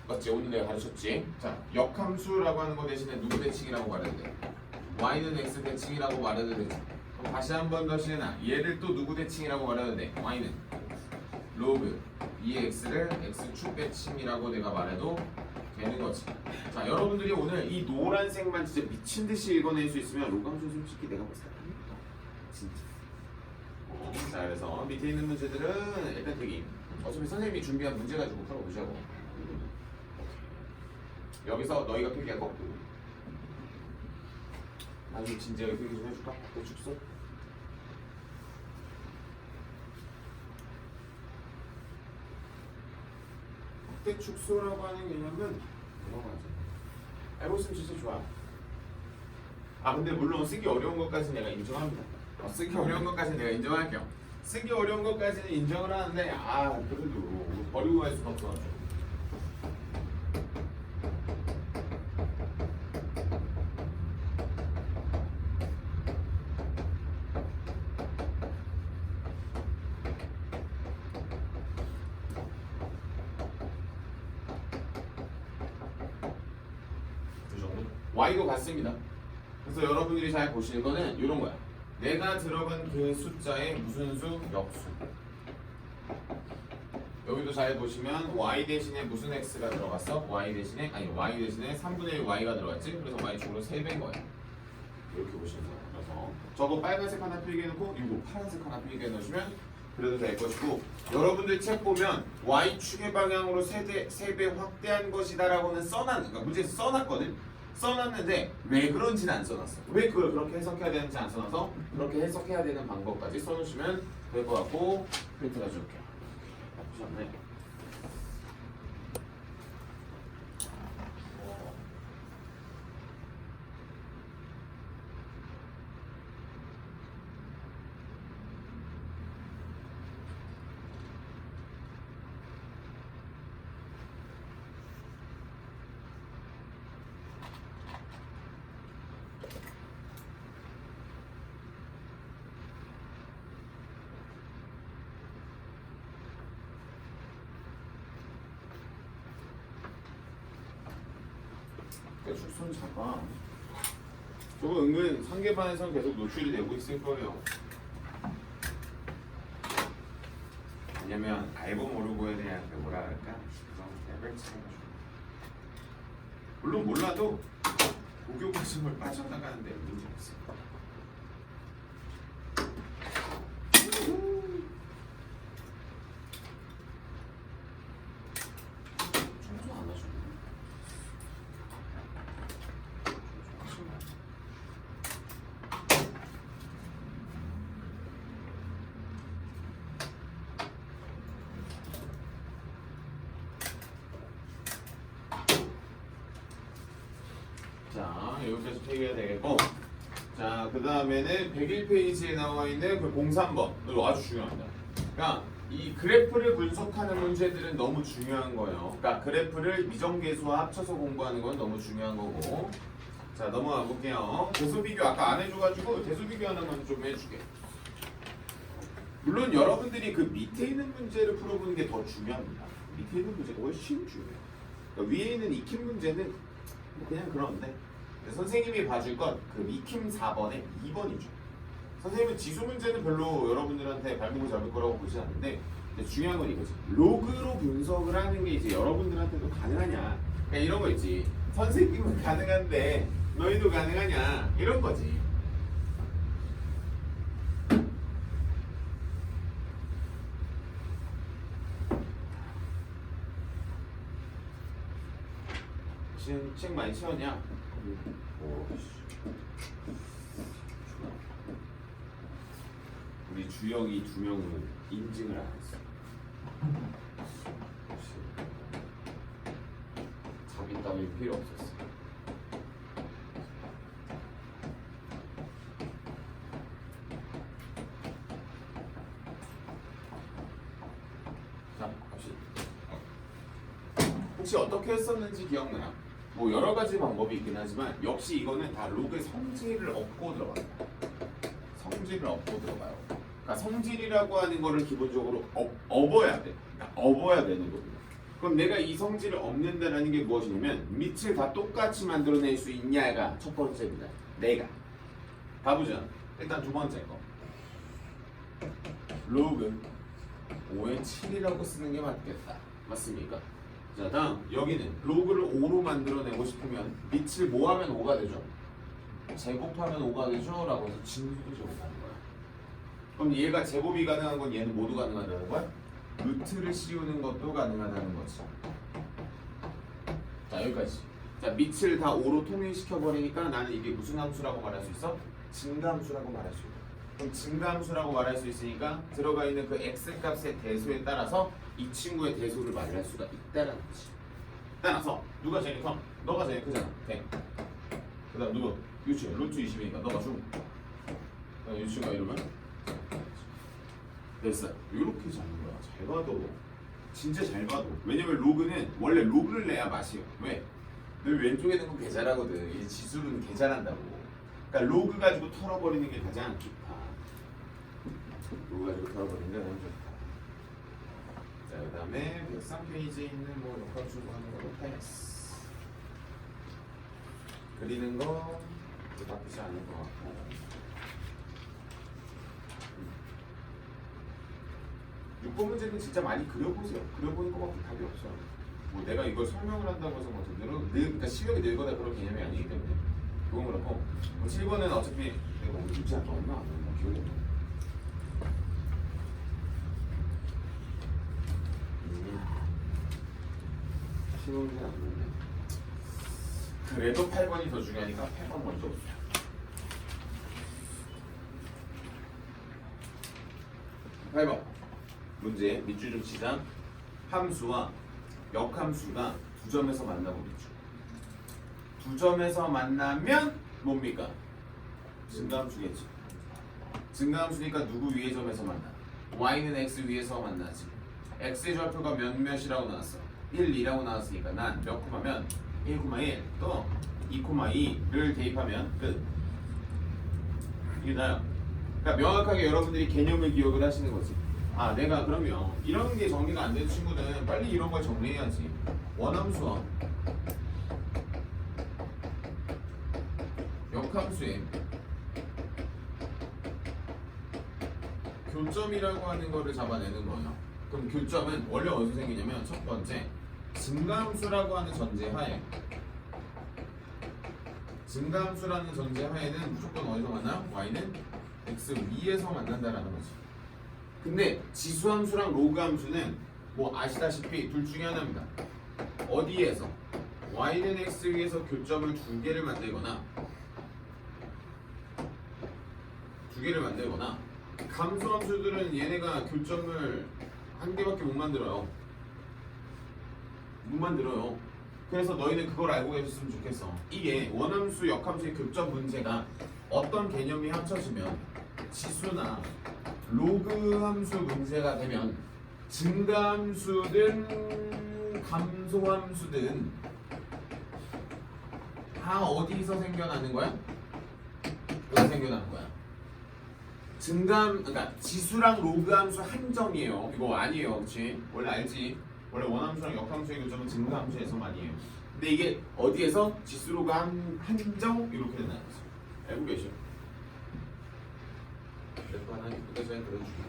맞지? 오늘 내가 가르쳤지? 자 역함수라고 하는 거 대신에 누구 대칭이라고 말해도 돼? y는 x 대칭이라고 말해도 되지. 그럼 다시 한 번 더 시연아 얘를 또 누구 대칭이라고 말해도 돼? y는 로그 2x를 x축 대칭이라고 내가 말해도 되는 거지. 자 여러분들이 오늘 이 노란색만 진짜 미친 듯이 읽어낼 수 있으면 로감수 솔직히 내가 봤을 때 진짜. 자 그래서 밑에 있는 문제들은 일단 되기 어차피 선생님이 준비한 문제 가지고 풀어보자고. 여기서 너희가 필기할 거 나중에 진지하게 필기 좀 해줄까? 또 축소? 확대 축소라고 하는 개념은 이런 거지. 알고 있으면 진짜 좋아. 근데 물론 쓰기 어려운 것까지 내가 인정합니다. 쓰기 어려운 것까지 내가 인정할게요. 쓰기 어려운 것까지는 인정을 하는데 그래도 버리고 갈 수가 없어가지고. y도 같습니다. 그래서 여러분들이 잘 보시는 거는 이런 거야. 내가 들어간 그 숫자의 무슨 수? 역수. 여기도 잘 보시면 y 대신에 무슨 x가 들어갔어? y 대신에 3분의 1 y가 들어갔지? 그래서 y축으로 3배인 거야. 이렇게 보시면 돼요. 그래서 저거 빨간색 하나 필기해놓고 이거 파란색 하나 필기해 놓으시면 그래도 될 것이고 여러분들 책 보면 y축의 방향으로 3배 확대한 것이다 라고는 그러니까 문제에서 써놨거든? 써놨는데 왜 그런지는 안 써놨어. 왜 그걸 그렇게 해석해야 되는지 안 써놔서 그렇게 해석해야 되는 방법까지 써놓으시면 될 것 같고 프린트 가져올게요. 나쁘지 않네. 손 잡아. 저거 은근 상계반에선 계속 노출이 되고 있을 거예요. 왜냐면 알고 모르고에 대한 그 뭐라 그럴까? 그런 레벨 차이가 좀. 물론 몰라도 고교 과정을 빠져나가는데 문제 없어요. 청소 안 하셨네. 자, 여기까지 페이가 되겠고, 자, 그 다음에는 101페이지에 나와 있는 그 03번. 이거 아주 중요합니다. 그러니까 이 그래프를 분석하는 문제들은 너무 중요한 거예요. 그러니까 그래프를 미정계수와 합쳐서 공부하는 건 너무 중요한 거고. 자, 넘어가 볼게요. 대소비교 아까 안 해줘가지고 대소비교 하나만 좀 해줄게. 물론 여러분들이 그 밑에 있는 문제를 풀어보는 게 더 중요합니다. 밑에 있는 문제가 훨씬 중요해요. 그러니까 위에 있는 익힌 문제는 뭐 그냥 그런데 선생님이 봐줄 건 그 익힘 4번에 2번이죠. 선생님은 지수 문제는 별로 여러분들한테 발목을 잡을 거라고 보지 않는데 중요한 건 이거지. 로그로 분석을 하는 게 이제 여러분들한테도 가능하냐. 그러니까 이런 거 있지. 선생님은 가능한데 너희도 가능하냐. 이런 거지. 책 많이 채웠냐? 우리 주영이 2명은 인증을 안 했어. 자기 따위 필요 없었어. 자, 갑시다. 혹시 어떻게 했었는지 기억나요? 뭐 여러 가지 방법이 있긴 하지만 역시 이거는 다 로그의 성질을 얻고 들어갑니다. 성질을 얻고 들어가요. 그러니까 성질이라고 하는 거를 기본적으로 업어야 돼. 그러니까 업어야 되는 겁니다. 그럼 내가 이 성질을 얻는다는 게 무엇이냐면 밑을 다 똑같이 만들어낼 수 있냐가 첫 번째입니다. 내가. 봐보자. 일단 두 번째 거. 로그 5의 7이라고 쓰는 게 맞겠다. 맞습니까? 자, 다음 여기는 로그를 5로 만들어내고 싶으면 밑을 뭐 하면 5가 되죠? 제곱하면 5가 되죠? 라고 해서 진수도 제곱하는 거야. 그럼 얘가 제곱이 가능한 건 얘는 모두 가능하다는 거야? 루트를 씌우는 것도 가능하다는 거지. 자, 여기까지. 자, 밑을 다 5로 통일시켜버리니까 나는 이게 무슨 함수라고 말할 수 있어? 증가함수라고 말할 수 있어. 그럼 증가함수라고 말할 수 있으니까 들어가 있는 그 x값의 대소에 따라서 이 친구의 대소를 말할 수가 있다는 거지. 따라서 누가 제일 커? 너가 제일 크잖아. 대. 그 다음 누구? 유치. 루트 20이니까 너가 중. 유치가 이러면 됐어. 이렇게 잡는 거야. 잘 봐도. 진짜 잘 봐도. 왜냐면 로그는 원래 로그를 내야 맛이요. 왜? 늘 왼쪽에 있는 거 계산하거든. 이 지수는 계산한다고. 그러니까 로그 가지고 털어버리는 게 가장 좋다. 로그 가지고 털어버리는 게 가장 좋다. 자, 그 다음에 103페이지에 있는 뭐 역할 추구하는 거로 패스. 그리는 거 나쁘지 않은 것 같고. 6번 문제는 진짜 많이 그려보세요. 그려보니까 막 답이 없어요. 뭐 내가 이걸 설명을 한다고 해서 뭐 그러니까 실력이 늘거나 그런 개념이 아니기 때문에 그건 그렇고 뭐 7번은 어차피 내가 오늘 유지 않나 얼마 안 했나 기억이 안 나. 실험이 안 됐네. 그래도 8번이 더 중요하니까 8번 먼저 보세요. 8번 문제 밑줄 좀 치자. 함수와 역함수가 두 점에서 만나고 있죠. 두 점에서 만나면 뭡니까? 증가함수겠지. 증가함수니까 누구 위의 점에서 만나? y는 x 위에서 만나지. x의 좌표가 몇몇이라고 나왔어? 1, 2라고 나왔으니까 난 몇 코마면 1, 1, 또 2, 2를 대입하면 끝. 이게 나요. 그러니까 명확하게 여러분들이 개념을 기억을 하시는 거지. 아, 내가 그러면 이런 게 정리가 안 된 친구는 빨리 이런 걸 정리해야지. 원함수와 역함수의 교점이라고 하는 거를 잡아내는 거예요. 그럼 교점은 원래 어디서 생기냐면 첫 번째 증가함수라고 하는 전제하에 증가함수라는 전제하에는 무조건 어디서 만나요? y는 x 위에서 만난다라는 거지. 근데 지수함수랑 로그함수는 뭐 아시다시피 둘 중에 하나입니다. 어디에서? y는 x 위에서 교점을 두 개를 만들거나 감소함수들은 얘네가 교점을 한 개밖에 못 만들어요. 그래서 너희는 그걸 알고 계셨으면 좋겠어. 이게 원함수, 역함수의 교점 문제가 어떤 개념이 합쳐지면 지수나 로그함수 문제가 되면 증가함수든 감소함수든 다 어디서 생겨나는 거야? 여기 생겨나는 거야. 그러니까 지수랑 로그함수 한정이에요. 이거 아니에요, 그렇지? 원래 알지? 원래 원함수랑 역함수의 교점은 증가함수에서만이에요. 근데 이게 어디에서? 지수, 로그 한정 이렇게 되는 거죠. 알고 계셔? 그래도 하나 이쁘게 잘 그려주고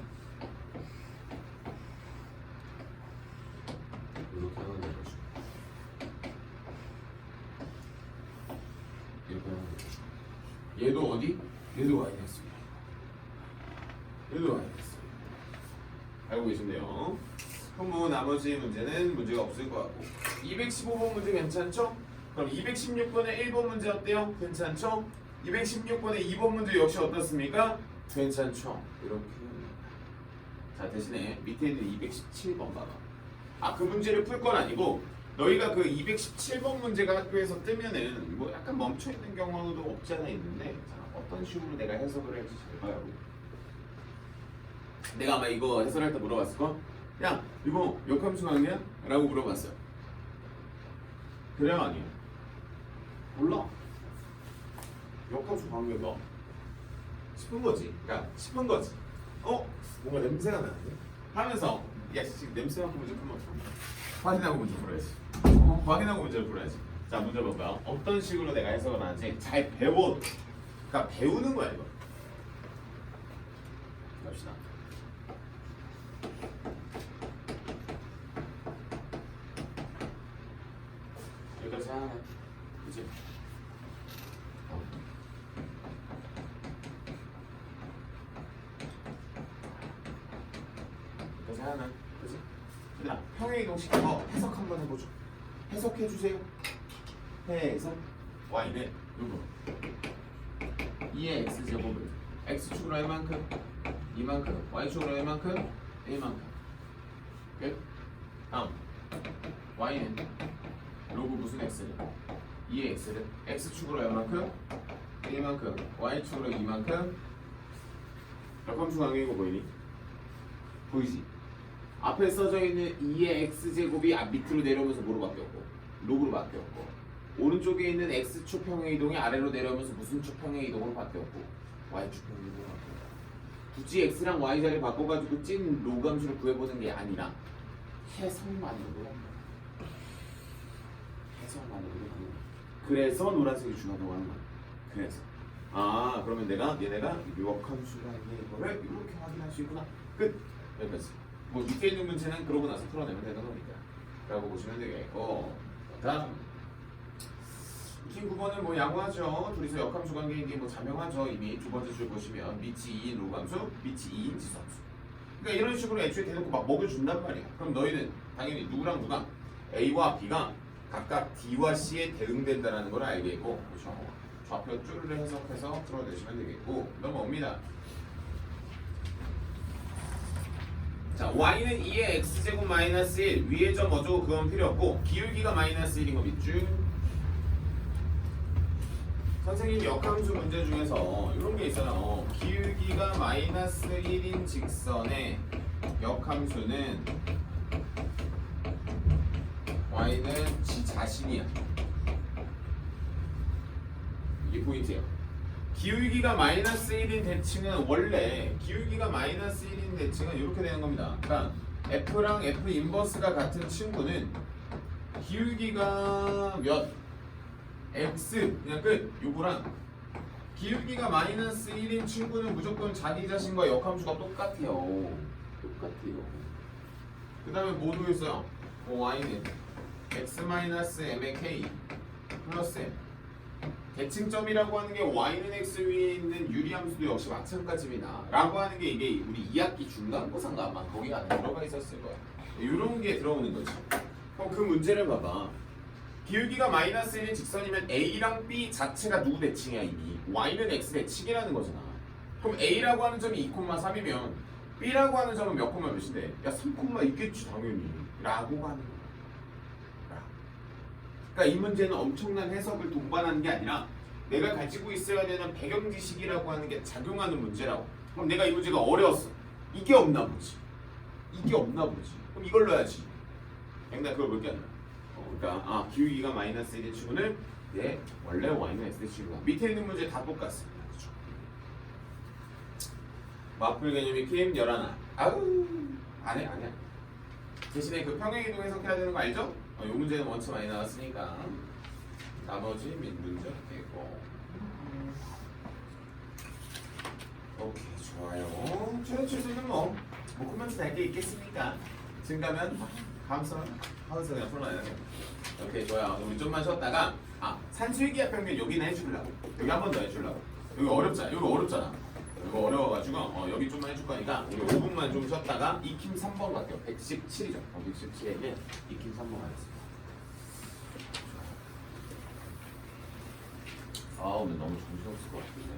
이렇게 하나 내려주고 이렇게 하나 내려주고 얘도 어디? 얘도 y였습니다. 얘도 y였어요. 알고 계신데요? 그럼 뭐 나머지 문제는 문제가 없을 것 같고 215번 문제 괜찮죠? 그럼 216번의 1번 문제 어때요? 괜찮죠? 216번의 2번 문제 역시 어떻습니까? 괜찮죠? 이렇게. 자, 대신에 밑에 있는 217번 봐봐. 그 문제를 풀 건 아니고 너희가 그 217번 문제가 학교에서 뜨면은 뭐 약간 멈춰 있는 경우도 없지 않아 있는데 자, 어떤 식으로 내가 해석을 할지 잘 봐요. 내가 아마 이거 해설할 때 물어봤을 거. 야, 이거 역함수 관계야? 라고 물어봤어요. 그래요, 아니에요? 몰라. 역함수 관계가 싶은 거지. 그러니까 싶은 거지. 뭔가 냄새가 나는데? 하면서 야, 지금 냄새 맡고 문제 풀면 어떡해? 확인하고 문제 풀어야지. 확인하고 문제를 풀어야지. 자, 문제 볼까요? 어떤 식으로 내가 해석을 하는지 잘 배워. 그러니까 배우는 거야, 이거. 갑시다. 여기까지 하나. 그치? 여기까지 하나. 그치? 얘들아, 평행이동식 이거 해석 한번 해보죠. 해석해주세요. 해석. y는 요거 2의 x제곱을 x축으로 얼만큼? 이만큼. y축으로 얼만큼? 1만큼. 끝? 다음 y는 로그 무슨 x를? 2의 x를 x축으로 얼만큼? 1만큼. y축으로 2만큼. 역함수 관계이고 보이니? 보이지? 앞에 써져 있는 2의 x제곱이 밑으로 내려오면서 뭐로 바뀌었고? 로그로 바뀌었고, 오른쪽에 있는 x축 평행 이동이 아래로 내려오면서 무슨 축 평행 이동으로 바뀌었고, y축 평행 이동으로 바뀌었고. 굳이 x랑 y 자리 바꿔가지고 찐 로그 함수를 구해보는 게 아니라 해석만으로 그래서 노란색이 중요하다고 하는 거야. 그래서 그러면 얘네가 역함수라는 거를 이렇게 확인할 수 있구나. 끝. 여기까지. 뭐 밑에 있는 문제는 그러고 나서 풀어내면 되는 거니까 라고 보시면 되겠고, 다음 긴 9번은 뭐 양호하죠. 둘이서 역함수 관계인 게 뭐 자명하죠. 이미 두 번째 줄 보시면 밑이 2인 로그함수, 밑이 2인 지수함수. 그러니까 이런 식으로 애초에 대놓고 막 먹여준단 말이야. 그럼 너희는 당연히 누구랑 누가 A와 B가 각각 D와 C에 대응된다는 걸 알겠고, 그렇죠? 좌표 줄을 해석해서 풀어내시면 되겠고, 넘어옵니다. 자, y는 2의 x제곱 마이너스 1 위에 점 어쩌고 그건 필요 없고 기울기가 마이너스 1인 거 밑줄. 선생님 역함수 문제 중에서 이런 게 있어요. 기울기가 마이너스 1인 직선의 역함수는 y는 지 자신이야. 이게 포인트예요. 기울기가 마이너스 1인 대칭은 원래 기울기가 마이너스 1인 대칭은 이렇게 되는 겁니다. 그러니까 F랑 F 인버스가 같은 친구는 기울기가 몇? X 그냥 끝. 요거랑 기울기가 마이너스 1인 친구는 무조건 자기 자신과 역함수가 똑같아요. 똑같아요. 그 다음에 뭐도 있어요? y는 x-m의 k 플러스 m. 대칭점이라고 하는 게 y는 x 위에 있는 유리함수도 역시 마찬가지입니다. 라고 하는 게 이게 우리 2학기 중간고사인가 아마 거기 안에 들어가 있었을 거야. 이런 게 들어오는 거지. 그럼 그 문제를 봐봐. 기울기가 마이너스 1인 직선이면 a랑 b 자체가 누구 대칭이야 이미. y는 x 대칭이라는 거잖아. 그럼 a라고 하는 점이 2,3이면 b라고 하는 점은 몇 콤마 몇인데? 야 3콤마 있겠지 당연히. 라고 하는 거야. 그러니까 이 문제는 엄청난 해석을 동반하는 게 아니라 내가 가지고 있어야 되는 배경 지식이라고 하는 게 작용하는 문제라고. 그럼 내가 이 문제가 어려웠어. 이게 없나 보지. 이게 없나 보지. 그럼 이걸 넣어야지. 앵나 그걸 볼게 아니라. 그러니까 기울기가 마이너스 1의 친구는 원래 y는 x의 친구가 밑에 있는 문제 다 똑같습니다. 그렇죠? 마플 개념 익힘 11. 아우 안해. 대신에 그 평행이동 해석해야 되는 거 알죠? 이 문제는 원체 많이 나왔으니까 나머지 문제 되고. 오케이 좋아요. 최소는 뭐 코멘트 달 게 있겠습니까? 지금 가면 감성 그냥 풀어놔야 돼. 오케이 좋아요. 우리 좀만 쉬었다가 산수유기압 평균 여기는 해주려고. 여기 한 번 더 해주려고. 여기 어렵잖아. 이거 어려워가지고 여기 좀만 해줄 거니까 우리 5분만 좀 쉬었다가 익힘 3번 갈게요. 117이죠. 117에게 익힘 3번 하겠습니다. 오늘 너무 정신없을 것 같은데.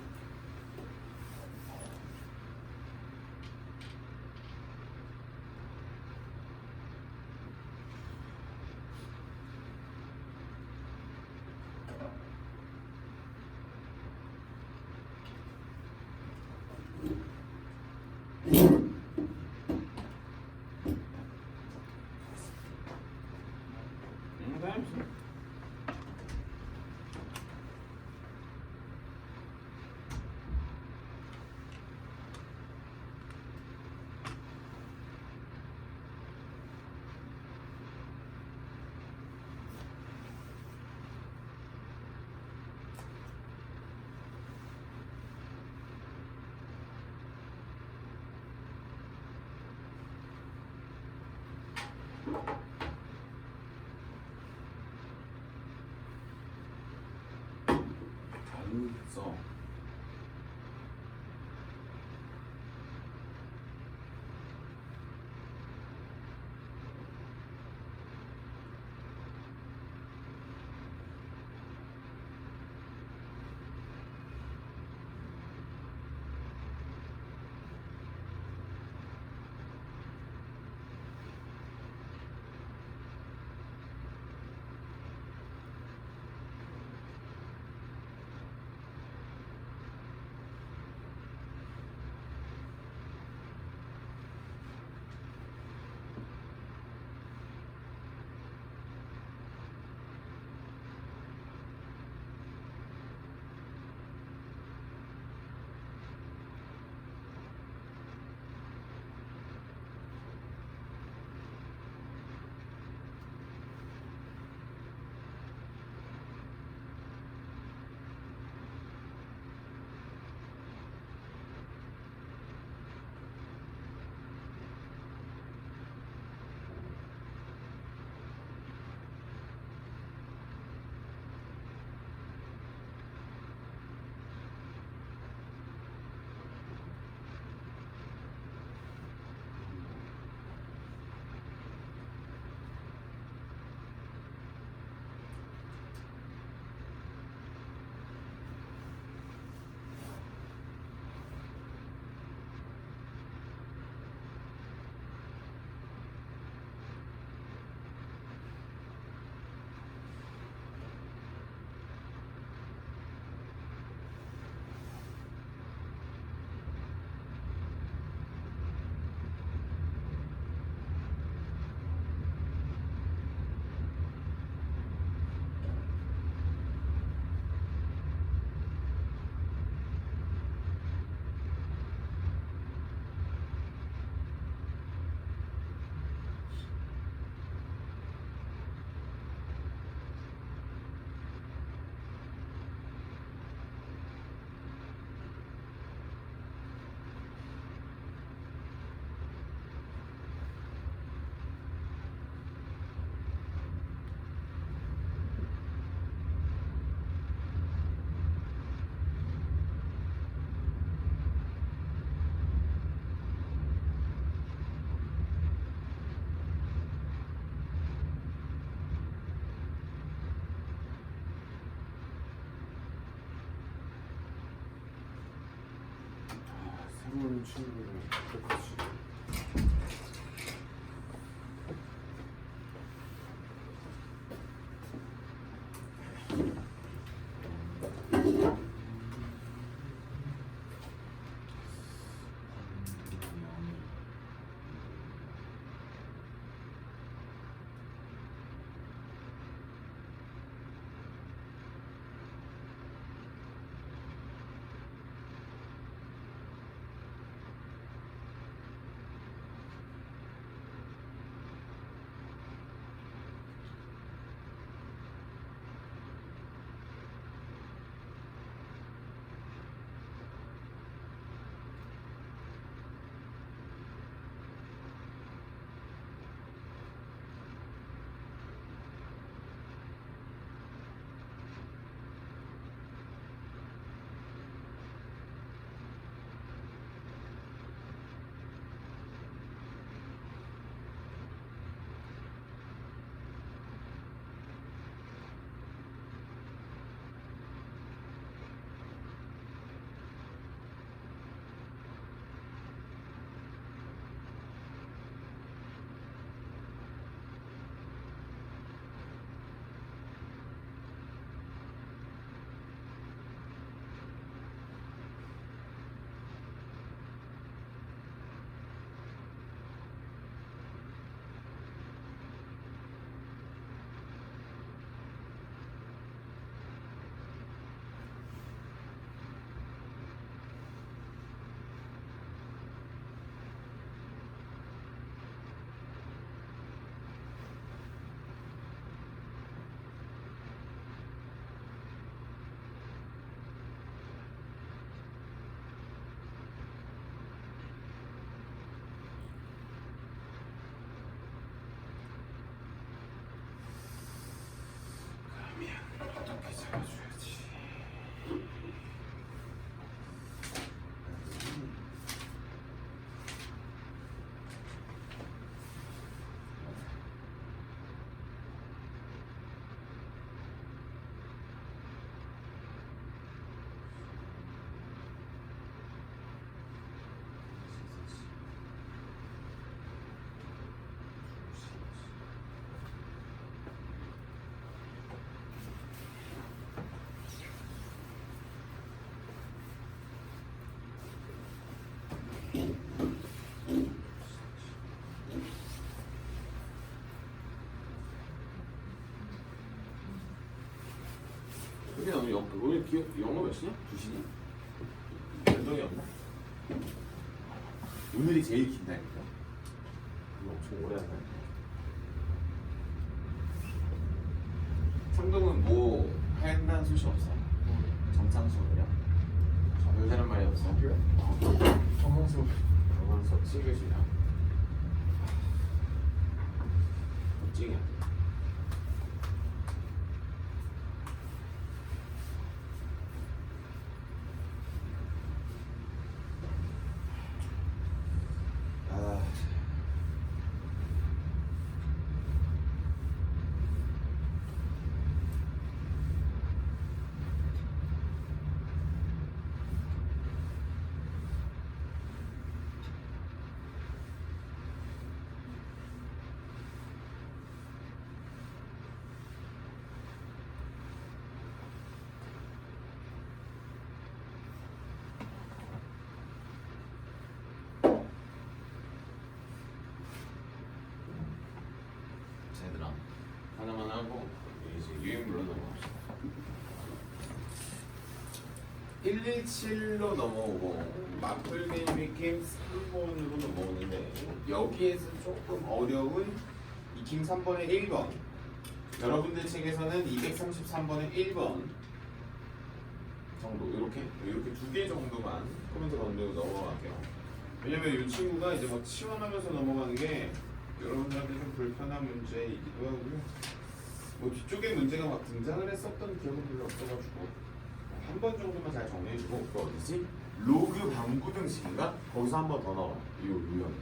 써. 있는 친구를 똑같이 어떻게 잡아줘야지. 근데 오늘 오늘 영어 몇 시냐? 2시냐? 변동이었나? 오늘이 제일 긴다니까. 이거 엄청 오래 한다. 창동은 뭐 한다는 소식 없어? 정상 수업이야? 별다른 말이 없어? 정상 수업 수업 7교시야. 멋지게. 얘들아 하나만 하고 이제 유인물로 넘어갑시다. 117로 넘어오고 마플 게임 킹 3번으로 넘어오는데 여기에서 조금 어려운 이킹 3번의 1번, 여러분들 책에서는 233번의 1번 정도, 이렇게 두 개 정도만 코멘트 건드리고 넘어갈게요. 왜냐면 이 친구가 이제 뭐 치환하면서 넘어가는 게 여러분들한테 좀 불편한 문제이기도 하고요. 뭐 뒤쪽에 문제가 막 등장을 했었던 기억은 별로 없어가지고 한 번 정도만 잘 정리해주고, 그 어디지? 로그 방구 등식인가? 거기서 한 번 더 나와요.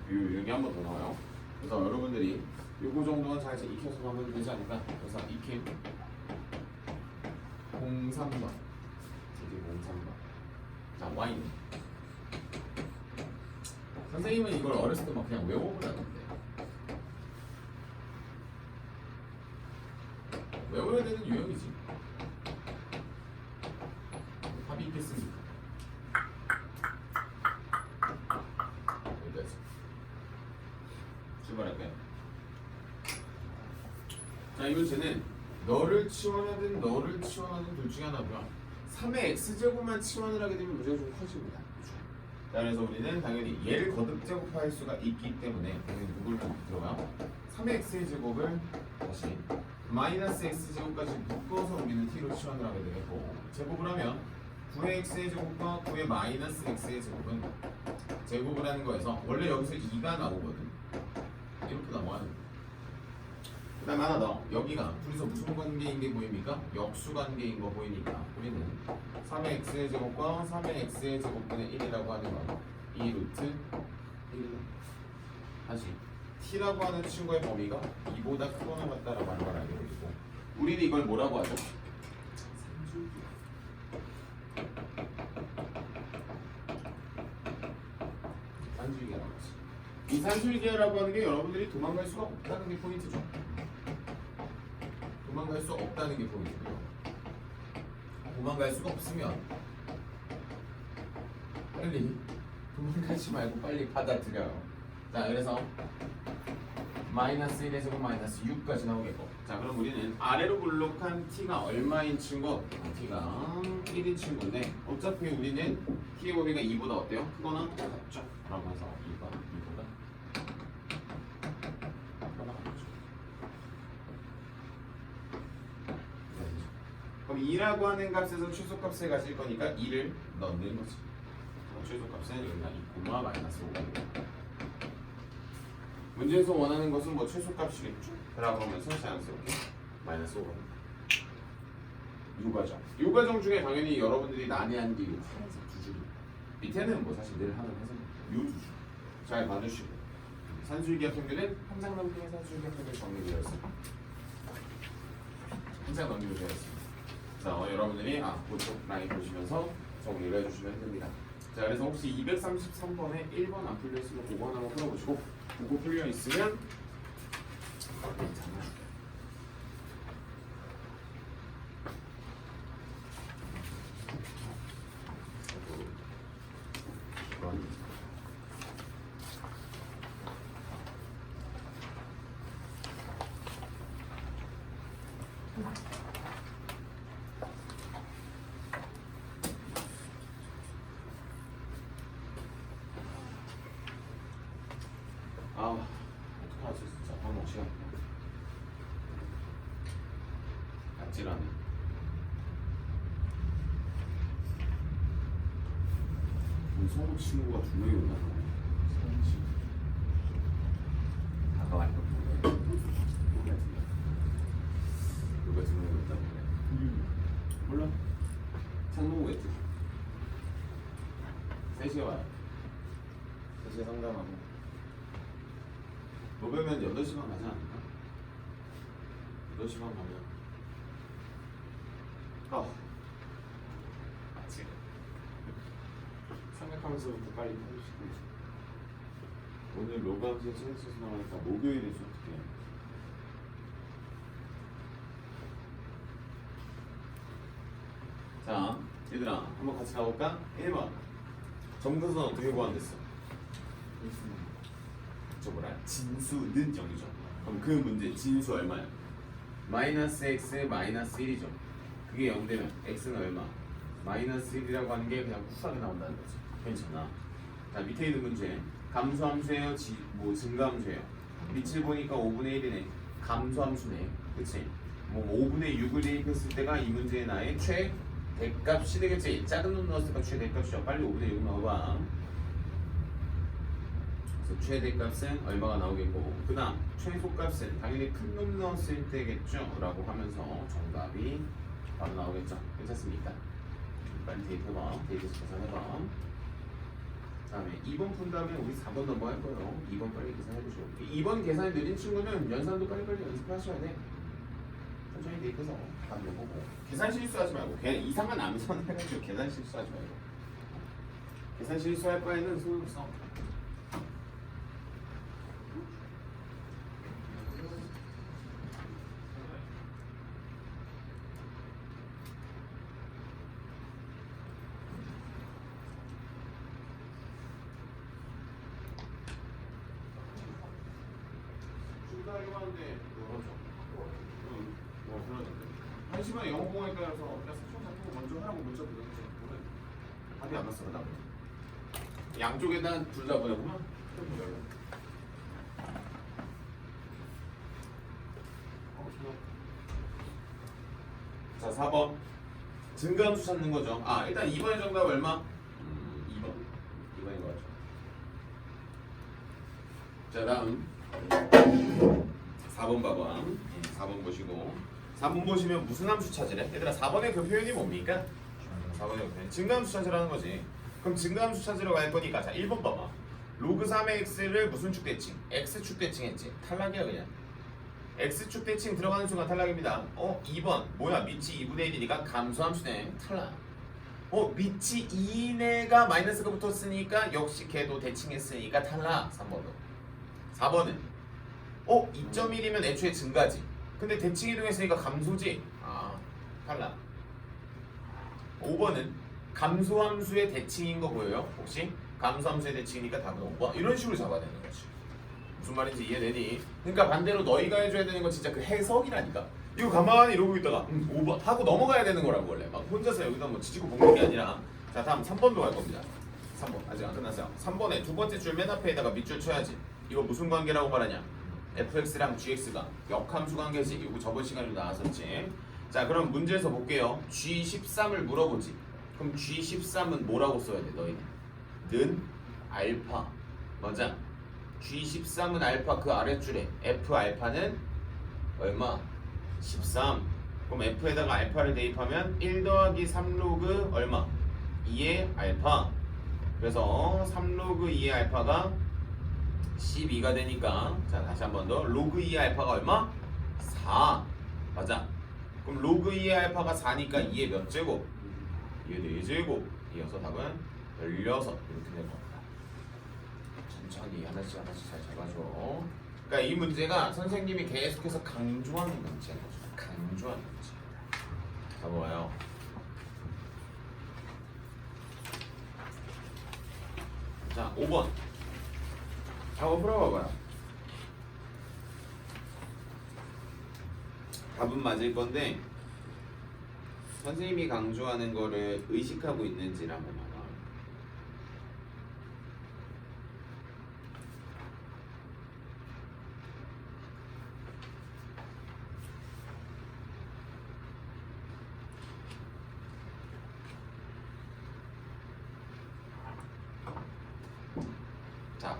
유형이 한 번 더 나와요. 그래서 여러분들이 요거 정도만 잘 익혀서 가면 되지 않을까? 그래서 익힘 03번, 이제 03번. 자, 와인 선생님은 이걸 어렸을 때 막 그냥 외워보라던데. 외워야 되는 유형이지. 답이 있겠습니까? 여기까지. 출발할까요? 자, 이 문제는 너를 치환하든 너를 치환하든 둘 중에 하나고요. 3의 x제곱만 치환을 하게 되면 문제가 좀 커집니다. 자, 그래서 우리는 당연히 얘를 거듭 제곱할 수가 있기 때문에 당연히 누구를 들어가요? 3의 x의 제곱을 다시 마이너스 x제곱까지 묶어서 우리는 t로 치환을 하게 되겠고, 제곱을 하면 9의 x의 제곱과 9의 마이너스 x의 제곱은 제곱을 하는 거에서 원래 여기서 2가 나오거든. 이렇게 넘어가는 거야. 그 다음 하나 더. 여기가 둘이서 무슨 관계인 게 보입니까? 역수 관계인 거 보이니까 우리는 3의 x의 제곱과 3의 x의 제곱분의 1이라고 하는 건 2 루트 1. 다시 t라고 하는 친구의 범위가 2보다 크거나 같다라고 하는 걸 알게 되고, 우리는 이걸 뭐라고 하죠? 산술기라고 하지. 이 산술기라고 하는 게 여러분들이 도망갈 수가 없다는 게 포인트죠. 도망갈 수 없다는 게 포인트고요. 도망갈 수가 없으면 빨리 도망가지 말고 빨리 받아들여요. 자, 그래서 마이너스 1의 제곱 마이너스 6까지 나오겠고, 자, 그럼 우리는 아래로 블록한 t가 얼마인 친구? t가 1인 친구인데 어차피 우리는 t의 범위가 2보다 어때요? 크거나 같죠? 라고 해서 2가 2보다 크거나 같죠. 그럼 2라고 하는 값에서 최소값을 가질 거니까 2를 넣는 거지. 최소값은 여기가 2, 마이너스 5가 되고, 문제에서 원하는 것은 뭐 최소값이겠죠? 라고 하면서 자연스럽게 마이너스 5가 됩니다. 요과정. 요과정 중에 당연히 여러분들이 난해한 게 요 파란색 두 줄. 밑에는 뭐 사실 늘 하는 해석. 요 두 줄. 잘 봐주시고. 산술기하 평균은 한 장 넘기는 산술기하 평균 정리되어 있습니다. 한 장 넘기로 되어 있습니다. 자, 여러분들이 그쪽 라인 보시면서 정리를 해주시면 됩니다. 자, 그래서 혹시 233번에 1번 안 풀려 있으면 그거 한번 풀어보시고, 그거 풀려 있으면 괜찮아. 어떡하지 진짜 방금 시간 아찔하네. 우리 서로 친구가 두 명이 온다. 다가왔던 거네. 누가 두 명이 온다고 그래? 몰라. 창문고 했지. 3시에 와요. 3시에 상담하고 먹으면 8시간 가지 않을까? 8시간 가면 아침 생각하면서부터 빨리 해주시고, 오늘 로그아웃에 체육에서 나가니까 목요일이죠. 어떻게 자, 얘들아 한번 같이 가볼까? 1번 점근선 어떻게 구한댔어? 저 뭐라? 진수는 0이죠. 그럼 그 문제 진수 얼마야? 마이너스 x 마이너스 1이죠. 그게 0 되면 x는 얼마? 마이너스 1이라고 하는 게 그냥 쿨하게 나온다는 거지. 괜찮아. 자, 밑에 있는 문제 감소함수예요? 뭐 증가함수예요? 밑을 보니까 5분의 1이네. 감소함수네. 그치? 뭐 5분의 6을 대입했을 때가 이 문제의 나의 최대값이 되겠지. 작은 놈 넣었으니까 최대값이죠. 빨리 5분의 6 넣어봐. 그래서 최대값은 얼마가 나오겠고, 그 다음 최소값은 당연히 큰 놈 넣었을 때겠죠? 라고 하면서 정답이 바로 나오겠죠. 괜찮습니까? 빨리 대입해봐. 대입해서 계산해봐. 그 다음에 2번 푼 다음에 우리 4번 넘어갈 거예요. 2번 빨리 계산해보시고, 2번 계산이 느린 친구는 연산도 빨리빨리 연습하셔야 돼. 천천히 대입해서 답 내보고 계산 실수하지 말고, 그냥 이상한 암산 해가지고 계산 실수하지 말고, 계산 실수할 바에는 손으로 써. 하기로 하는데 그러죠. 뭐 그러는데 1시간에 영어공학과여서 그냥 사전 잡고 먼저 하라고 문자 보냈지. 오늘 답이 안 왔어 그다음에. 양쪽에다 둘 다 보내구만. 자 4번 증가함수 찾는 거죠. 아 일단 2번의 정답 얼마? 2번인 거 같죠. 자 다음 4번 봐봐. 4번 보시고 4번 보시면 무슨 함수 찾으래? 얘들아 4번의 그 표현이 뭡니까? 4번의 그 표현 증가함수 찾으라는 거지. 그럼 증가함수 찾으러 갈 거니까 자 1번 봐봐. 로그 3의 x를 무슨 축 대칭? x축 대칭했지. 탈락이야 그냥. x축 대칭 들어가는 순간 탈락입니다. 2번 뭐야 밑이 2분의 1이니까 감소함수네. 탈락. 밑이 2내가 마이너스가 붙었으니까 역시 걔도 대칭했으니까 탈락. 3번도. 4번은 2.1이면 애초에 증가지. 근데 대칭 이동했으니까 감소지. 탈락. 5번은 감소함수의 대칭인 거 보여요? 혹시? 감소함수의 대칭이니까 답은 5번. 이런 식으로 잡아야 되는 거지. 무슨 말인지 이해되니? 그러니까 반대로 너희가 해줘야 되는 건 진짜 그 해석이라니까. 이거 가만히 이러고 있다가 5번 하고 넘어가야 되는 거라고 원래. 막 혼자서 여기다 뭐 지지고 볶는 게 아니라. 자 다음 3번도 갈 겁니다. 3번 아직 안 끝났어요. 3번에 두 번째 줄 맨 앞에다가 밑줄 쳐야지. 이거 무슨 관계라고 말하냐? fx랑 gx가 역함수 관계지. 이거 저번 시간에도 나왔었지. 자 그럼 문제에서 볼게요. g13을 물어보지. 그럼 g13은 뭐라고 써야 돼 너희는? 는 알파. 맞아. G13은 알파 그 아랫줄에 F 알파는 얼마? 13. 그럼 F에다가 알파를 대입하면 1 더하기 3로그 얼마? 2의 알파. 그래서 3로그 2의 알파가 12가 되니까 자 다시 한 번 더 로그 2의 알파가 얼마? 4. 맞아. 그럼 로그 2의 알파가 4니까 2의 몇 제곱? 2의 4제곱. 이어서 답은 16 이렇게 될 겁니다. 천천히 하나씩 잘 잡아줘. 그러니까 이 문제가 선생님이 계속해서 강조하는 문제인 거죠. 강조하는 문제입니다. 잡아봐요. 자 5번 한번 풀어봐봐요. 답은 맞을 건데 선생님이 강조하는 거를 의식하고 있는지를 한번 봐봐. 자,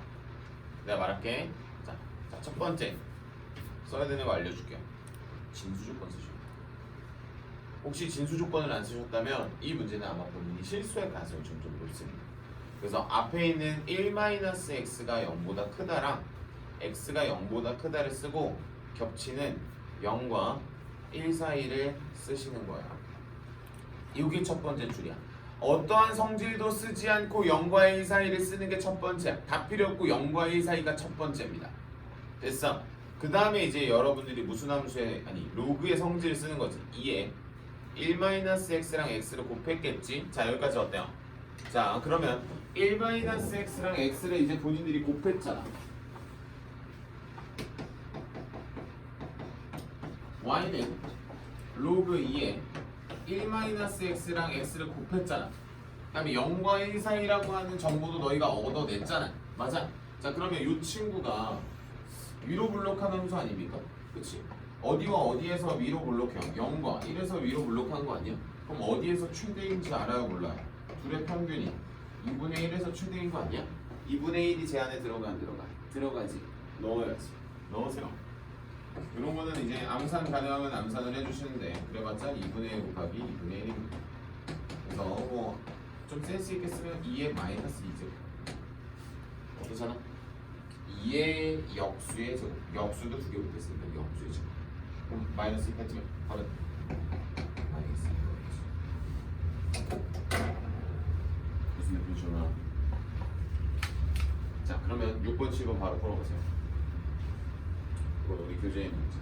내가 말할게. 자, 첫 번째 써야 되는 거 알려줄게요. 진수 조건 쓰시면. 혹시 진수 조건을 안 쓰셨다면 이 문제는 아마 본인이 실수할 가능성이 좀 높습니다. 그래서 앞에 있는 1-x가 0보다 크다랑 x가 0보다 크다를 쓰고 겹치는 0과 1 사이를 쓰시는 거야. 이게 첫 번째 줄이야. 어떠한 성질도 쓰지 않고 0과 1 사이를 쓰는 게 첫 번째야. 다 필요 없고 0과 1 사이가 첫 번째입니다. 됐어? 그 다음에 이제 여러분들이 무슨 함수에 로그의 성질을 쓰는 거지. 2에 1-x랑 x를 곱했겠지. 자 여기까지 어때요? 자 그러면 1-x랑 x를 이제 본인들이 곱했잖아. y는 로그 2에 1-x랑 x를 곱했잖아. 그 다음에 0과 1 사이라고 하는 정보도 너희가 얻어냈잖아. 맞아? 자 그러면 이 친구가 위로 블록하는 함수 아닙니까? 그치? 어디와 어디에서 위로 블록해요? 0과 1에서 위로 블록한 거 아니야? 그럼 어디에서 최대인지 알아요 몰라요? 둘의 평균이 2분의 1에서 최대인 거 아니야? 2분의 1이 제 안에 들어가 안 들어가? 들어가지. 넣어야지. 넣으세요. 이런 거는 이제 암산 가능하면 암산을 해주시는데 그래봤자 2분의 1 곱하기 2분의 1입니다. 그래서 뭐 좀 센스 있게 쓰면 2의 마이너스 2제곱. 괜찮아? 2의 역수의 제곱. 역수도 두 개 붙겠으니까 역수의 제곱. 그럼 마이너스 2 뺐으면 바로 마이너스 2. 무슨 느낌이잖아. 자 그러면 6번 7번 바로 풀어보세요. 이거 우리 교재에 문제.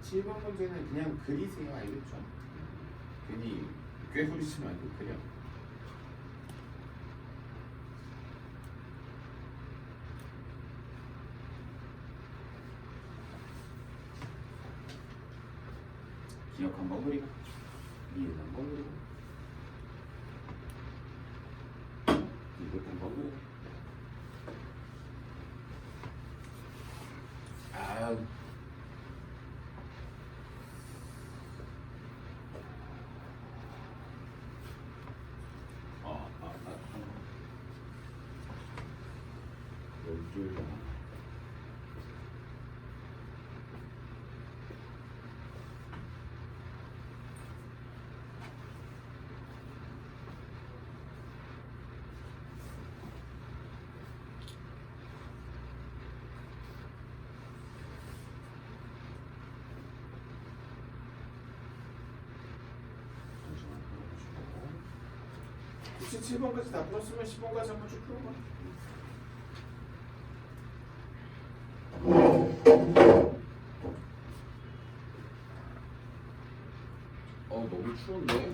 7번 문제는 그냥 그리세요. 알겠죠? 괜히 꾀부리지 말고 그려. 기억 한번 그리고 이웃 한번 그리고 이것 한번 그리고 아 열줄 혹시 7번까지 다 풀었으면 10번까지 한번 쭉 풀어봐. 너무 추운데?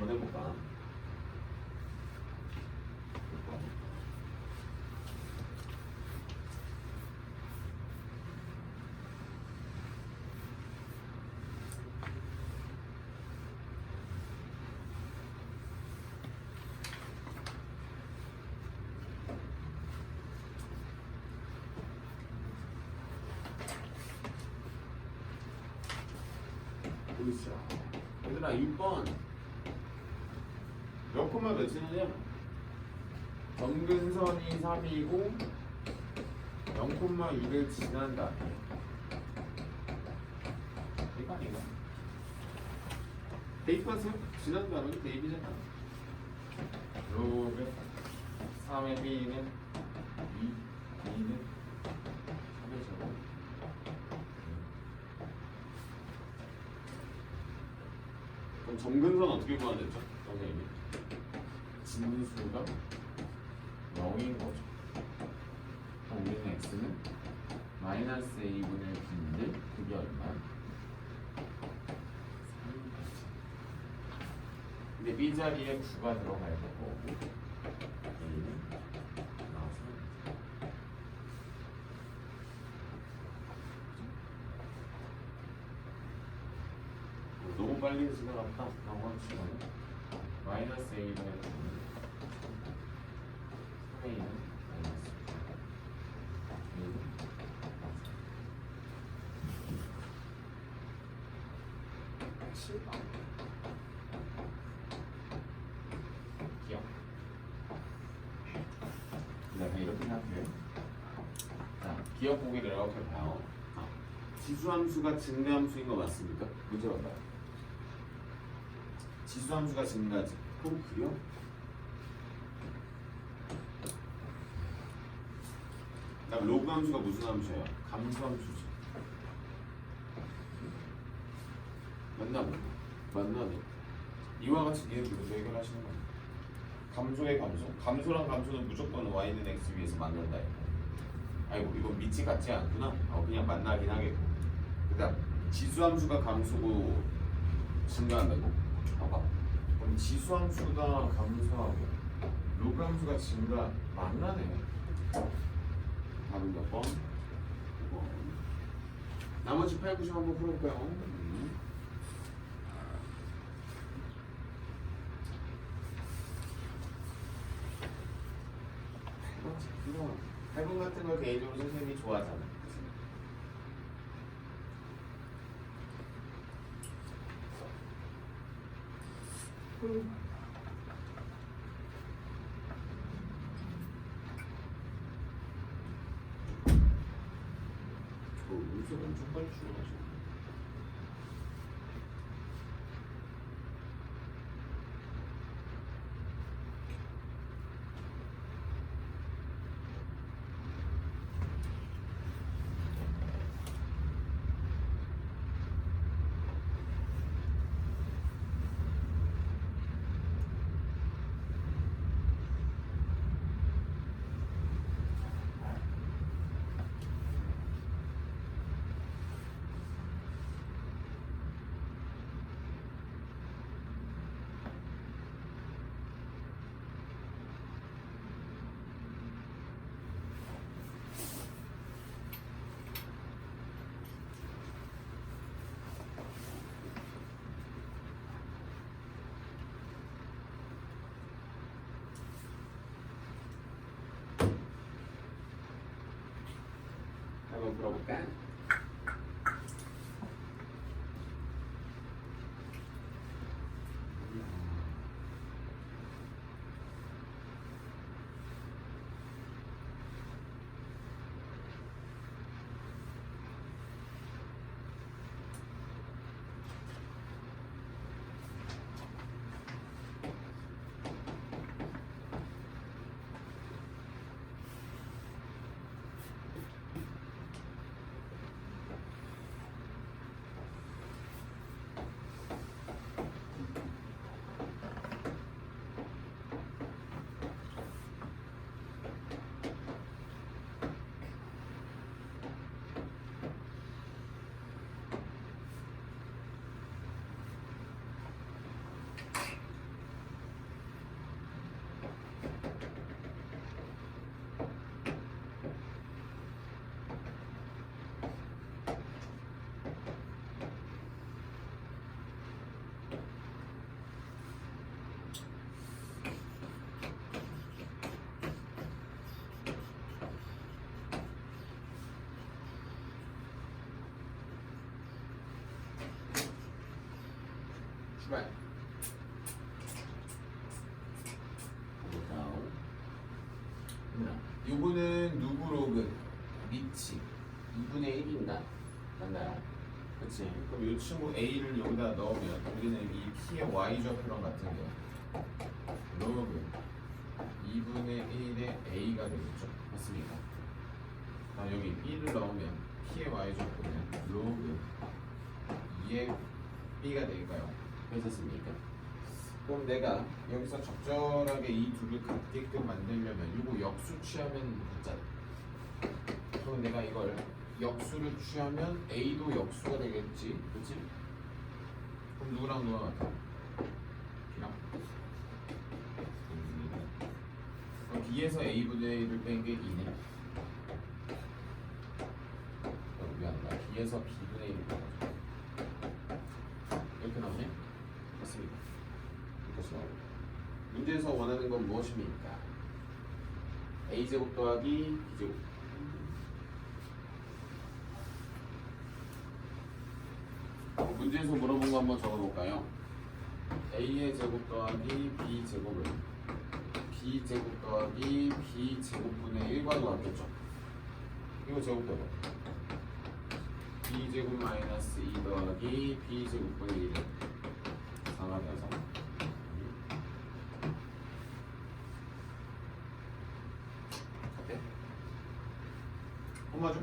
한번 해볼까? 보이시죠? 얘들아 6번 몇 콤마 몇이느냐? 점근선이 3이고 0,2를 지난다. 이거 아닌가? 대입하세요? 지난다는 대입이잖아. 로그 3의 b는 2, b는 3의 제곱. 그럼 점근선 어떻게 구하는죠? 선생님이 진수가 0인 거죠. 그럼 우리는 x는 마이너스 a분의 b인데 그게 얼마? 3이지. 근데 b 자리에 9가 들어가야 되고 a는 나와서 너무 빨리 지나갔다. 나머지 시간은 마이너스 a분의 9는 3a는 마이너스 7번 기억. 네, 이렇게 생각해요. 자, 기억 보기를 이렇게 봐요. 지수함수가 증가함수인 거 맞습니까? 문제 봐봐요. 지수함수가 증가지. 그럼 그려? 그다음 로그 함수가 무슨 함수예요? 감수함수지. 맞나 보다. 맞나네. 이와 같이 니네 누구도 해결하시는 거야. 감소의 감소. 감소랑 감소는 무조건 y는 x 위에서 만난다. 아이고 이건 미치 같지 않구나. 그냥 만나긴 하겠고. 그다음 지수함수가 감소고 증가한다고. 봐봐. 그럼 지수함수가 감소하고 로그 함수가 증가 만나네. 답은 몇 번? 5번. 나머지 8, 9, 10 한번 풀어볼까요? 8번 같은 걸 개인적으로 선생님이 좋아하잖아. 물질 엄청 빨리 죽어가지고. 한번 풀어볼까? 출발. 요거는 누구 로그? 미치 2분의 1인가? 맞나요? 그치? 그럼 이 친구 A를 여기다 넣으면 우리는 이 P의 Y좌표랑 같은 게 로그 2분의 1의 A가 되겠죠? 맞습니까? 여기 B를 넣으면 P의 Y좌표는 로그 2의 B가 될까요? 괜찮습니까? 그럼 내가 여기서 적절하게 이 둘을 같게끔 만들려면 이거 역수 취하면 됐잖아. 그럼 내가 이걸 역수를 취하면 A도 역수가 되겠지, 그렇지? 그럼 누구랑 누가 같아? B랑. 그럼 B에서 A분의 1을 뺀 게 2네. 미안하다. B에서 B분의 1을 뺀 거죠. 이렇게 나오네? 맞습니다. 이것이 나오고. 문제에서 원하는 건 무엇입니까? A제곱 더하기 B제곱. 문제에서 물어본 거 한번 적어볼까요? A의 제곱 더하기 B제곱을 B제곱 더하기 B제곱분의 1과도 같겠죠? 이거 제곱해봐. B제곱 마이너스 2 더하기 B제곱분의 1은 4가 돼서 어때? 엄마죠?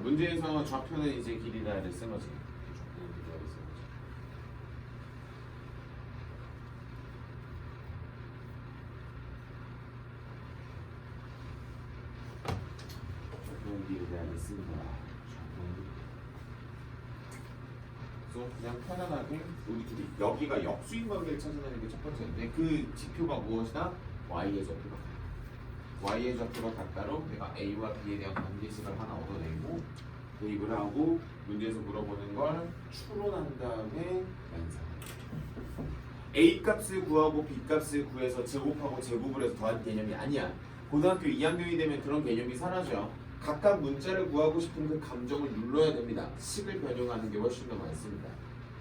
문제에서 좌표는 이제 길이다를 쓴 거지. 좌표는 길이다를 쓴 거지. 좌표는 길이다를 쓴 거야. 그래서 그냥 편안하게 우리 둘이 여기가 역수인 관계를 찾아내는 게 첫 번째인데 그 지표가 무엇이다? Y의 좌표가 같다. Y의 좌표가 같다로 내가 A와 B에 대한 관계식을 하나 얻어내고 대입을 하고 문제에서 물어보는 걸 추론한 다음에 연산. A 값을 구하고 B 값을 구해서 제곱하고 제곱을 해서 더한 개념이 아니야. 고등학교 2학년이 되면 그런 개념이 사라져. 각각 문자를 구하고 싶은 그 감정을 눌러야 됩니다. 식을 변형하는 게 훨씬 더 많습니다.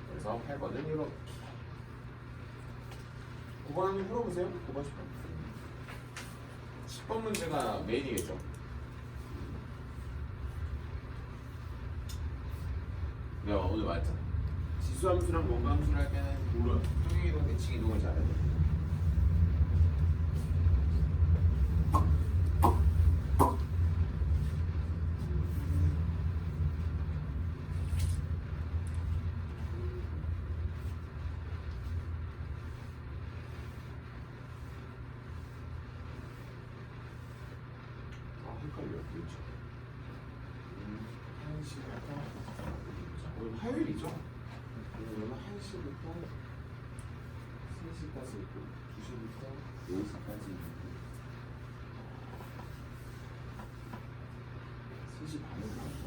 그래서 8번은 이렇게. 9번 한번 풀어보세요. 9번 10번. 10번 문제가 메인이겠죠. 내가 오늘 말했잖아. 지수함수랑 원감수를 할 때는 물론 평행이동, 대칭이동을 잘해야 돼. 헷갈려. 그렇죠. 1시부터 오늘 화요일이죠? 오늘은 1시부터 3시까지 있고 2시부터 4시까지 있고 3시 반에 나오죠.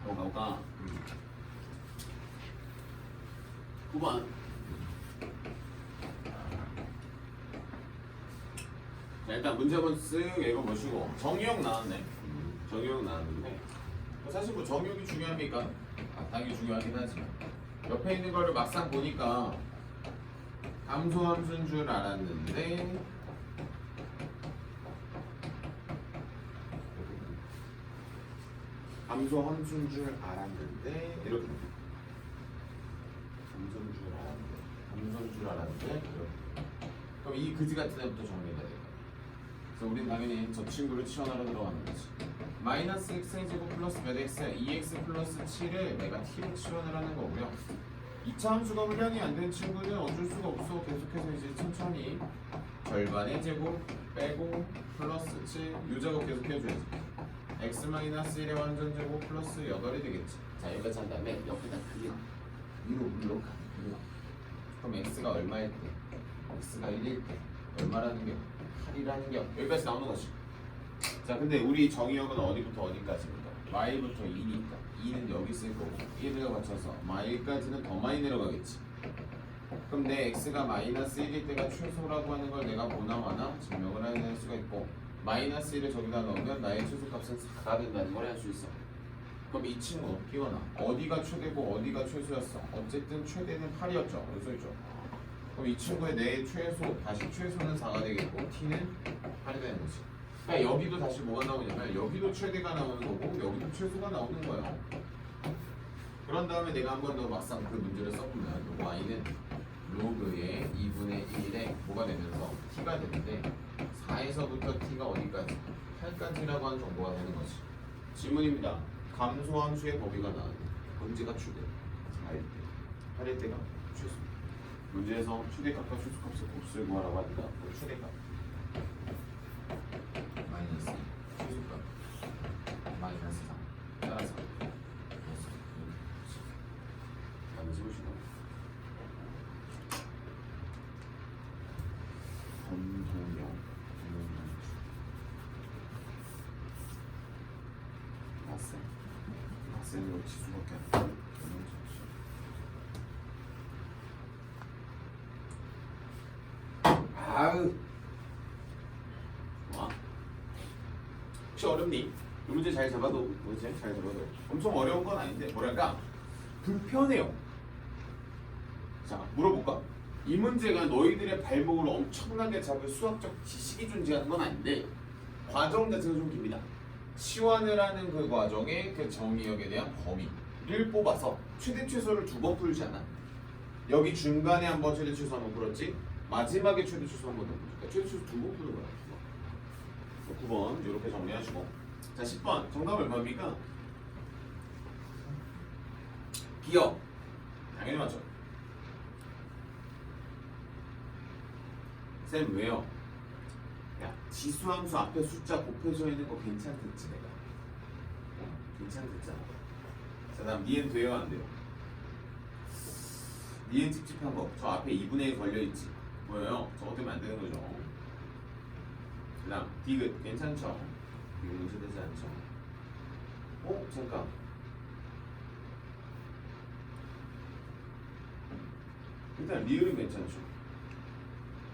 한번 가볼까? 9번. 자, 일단 문제 한번 쓱 읽어보시고 정의역 나왔네. 정의역 나왔는데 사실 뭐 정육이 중요합니까? 당연히 중요하긴 하지만 옆에 있는 거를 막상 보니까 감소함수인 줄 알았는데 감소함수인 줄 알았는데 이렇게 감소인 줄 알았는데 감소인 줄 알았는데 이렇게. 그럼 이 그지 같은 애부터 정리가 돼요. 그래서 우린 당연히 저 친구를 치환하러 들어가는 거지. 마이너스 x의 제곱 플러스 몇 x, 2x 플러스 7을 내가 t로 치환을 하는 거고요. 2차 함수가 분량이 안 된 친구는 어쩔 수가 없어. 계속해서 이제 천천히 절반의 제곱 빼고 플러스 7, 요 작업 계속 해줘야지. x 마이너스 1의 완전 제곱 플러스 8이 되겠지. 자, 여기까지 한 다음에 옆에다 그려. 위로 물러가. 그럼 x가 얼마일 때? x가 1일 때 얼마라는 게? 8이라는 게 여기까지 나오는 거지. 자, 근데 우리 정의역은 어디부터 어디까지입니까? 마일부터 2니까 2는 여기 쓸 거고 1을 맞춰서 마일까지는 더 많이 내려가겠지. 그럼 내 x가 마이너스 1일 때가 최소라고 하는 걸 내가 보나마나 증명을 해낼 수가 있고 마이너스 1을 저기다 넣으면 나의 최소값은 4가 된다는 걸 알 수 있어. 그럼 이 친구 기원아 어디가 최대고 어디가 최소였어? 어쨌든 최대는 8이었죠. 여기 써있죠. 그럼 이 친구의 내 최소 다시 최소는 4가 되겠고 t는 8이 되는 거지. 그러니까 여기도 다시 뭐가 나오냐면 여기도 최대가 나오는 거고 여기도 최소가 나오는 거예요. 그런 다음에 내가 한 번 더 막상 그 문제를 써보면 요 y는 로그의 2분의 1에 뭐가 되면서 t가 되는데 4에서부터 t가 어디까지? 8까지라고 하는 정보가 되는 거지. 질문입니다. 감소함수의 범위가 나왔는데 언제가 최대? 4일 때 8일 때가 최소. 문제에서 최대값과 최소값을 곱수를 구하라고 하니까 그 최대값 마이너스 최소값 마이너스 3 따라서 한번 해보시고. 검동형 맞세 맞세는 지수밖에 안 돼. 아우. 와. 혹시 어렵니? 이 문제 잘 잡아도 문제 잘 잡아도 엄청 어려운 건 아닌데 뭐랄까 불편해요. 자 물어볼까? 이 문제가 너희들의 발목을 엄청나게 잡을 수학적 지식이 존재하는 건 아닌데 과정 자체가 좀 깁니다. 치환을 하는 그 과정의 그 정의역에 대한 범위를 뽑아서 최대 최소를 2번 풀지 않아? 여기 중간에 한번 최대 최소 한번 풀었지? 마지막에 최대 최소 한번 더 풀었지. 최대 최소 2번 푸는 거야. 9번 이렇게 정리하시고 자 10번 정답 얼마입니까? 기억 당연히 맞죠. 쌤 왜요? 야 지수함수 앞에 숫자 곱해져 있는 거 괜찮겠지 내가 괜찮겠잖아. 자 다음 니은 돼요 안 돼요? 니은 찝찝한 거 저 앞에 2분의 1 걸려있지 뭐예요? 저것 때문에 안 되는 거죠. 그 다음 디귿 괜찮죠? 이거 문제되지 않죠? 잠깐 일단 리을은 괜찮죠?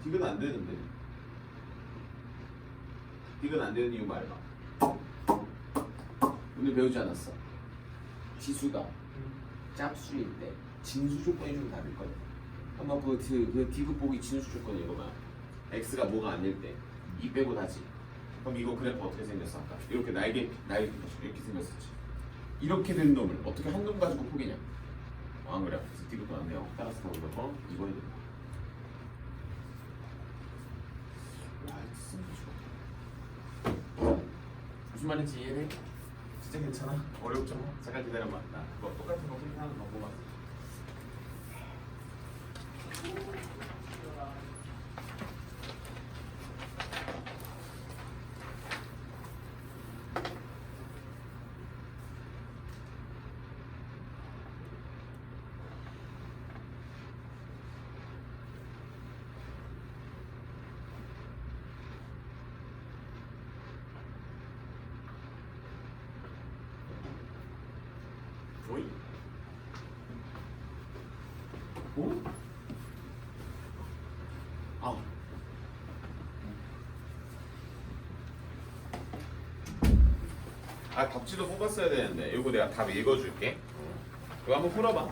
디귿 안 되는데 디귿 안 되는 이유 말봐. 오늘 배우지 않았어? 지수가 짝수일 때 진수 조건이 좀 다를 거예요. 한번 그 디귿 보기 진수 조건 읽어봐. x가 뭐가 아닐 때 2 빼고 다지. 그럼 이거 그래프 어떻게 생겼어 아까? 이렇게 날개 이렇게 생겼었지. 이렇게 된 놈을 어떻게 한 놈 가지고 포기냐? 안 그래? 그래서 디귿도 안 돼요. 따라서 나오는 거 이거 해야 됩니다. 무슨 말인지 이해해? 진짜 괜찮아? 어렵죠? 잠깐 기다려봐. 나 그거 똑같은 거 프린트하는 방법 같아. 아. 아 답지도 뽑았어야 되는데 이거 내가 답 읽어줄게. 이거 한번 풀어봐.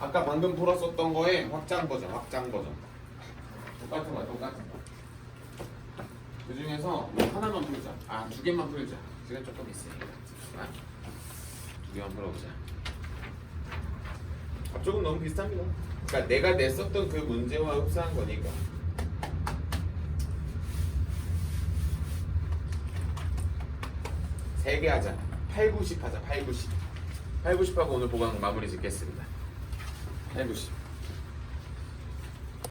아까 방금 풀었었던 거에 확장 버전. 똑같은 거야, 똑같은 거. 그 중에서 뭐 하나만 풀자. 아, 두 개만 풀자. 시간 조금 있으니까. 아, 두 개만 풀어보자. 조금 너무 비슷합니다. 그러니까 내가 냈었던 그 문제와 흡사한 거니까. 세 개 하자. 8, 90 하자. 8, 90. 8, 90 하고 오늘 보강 마무리 짓겠습니다. 8, 90.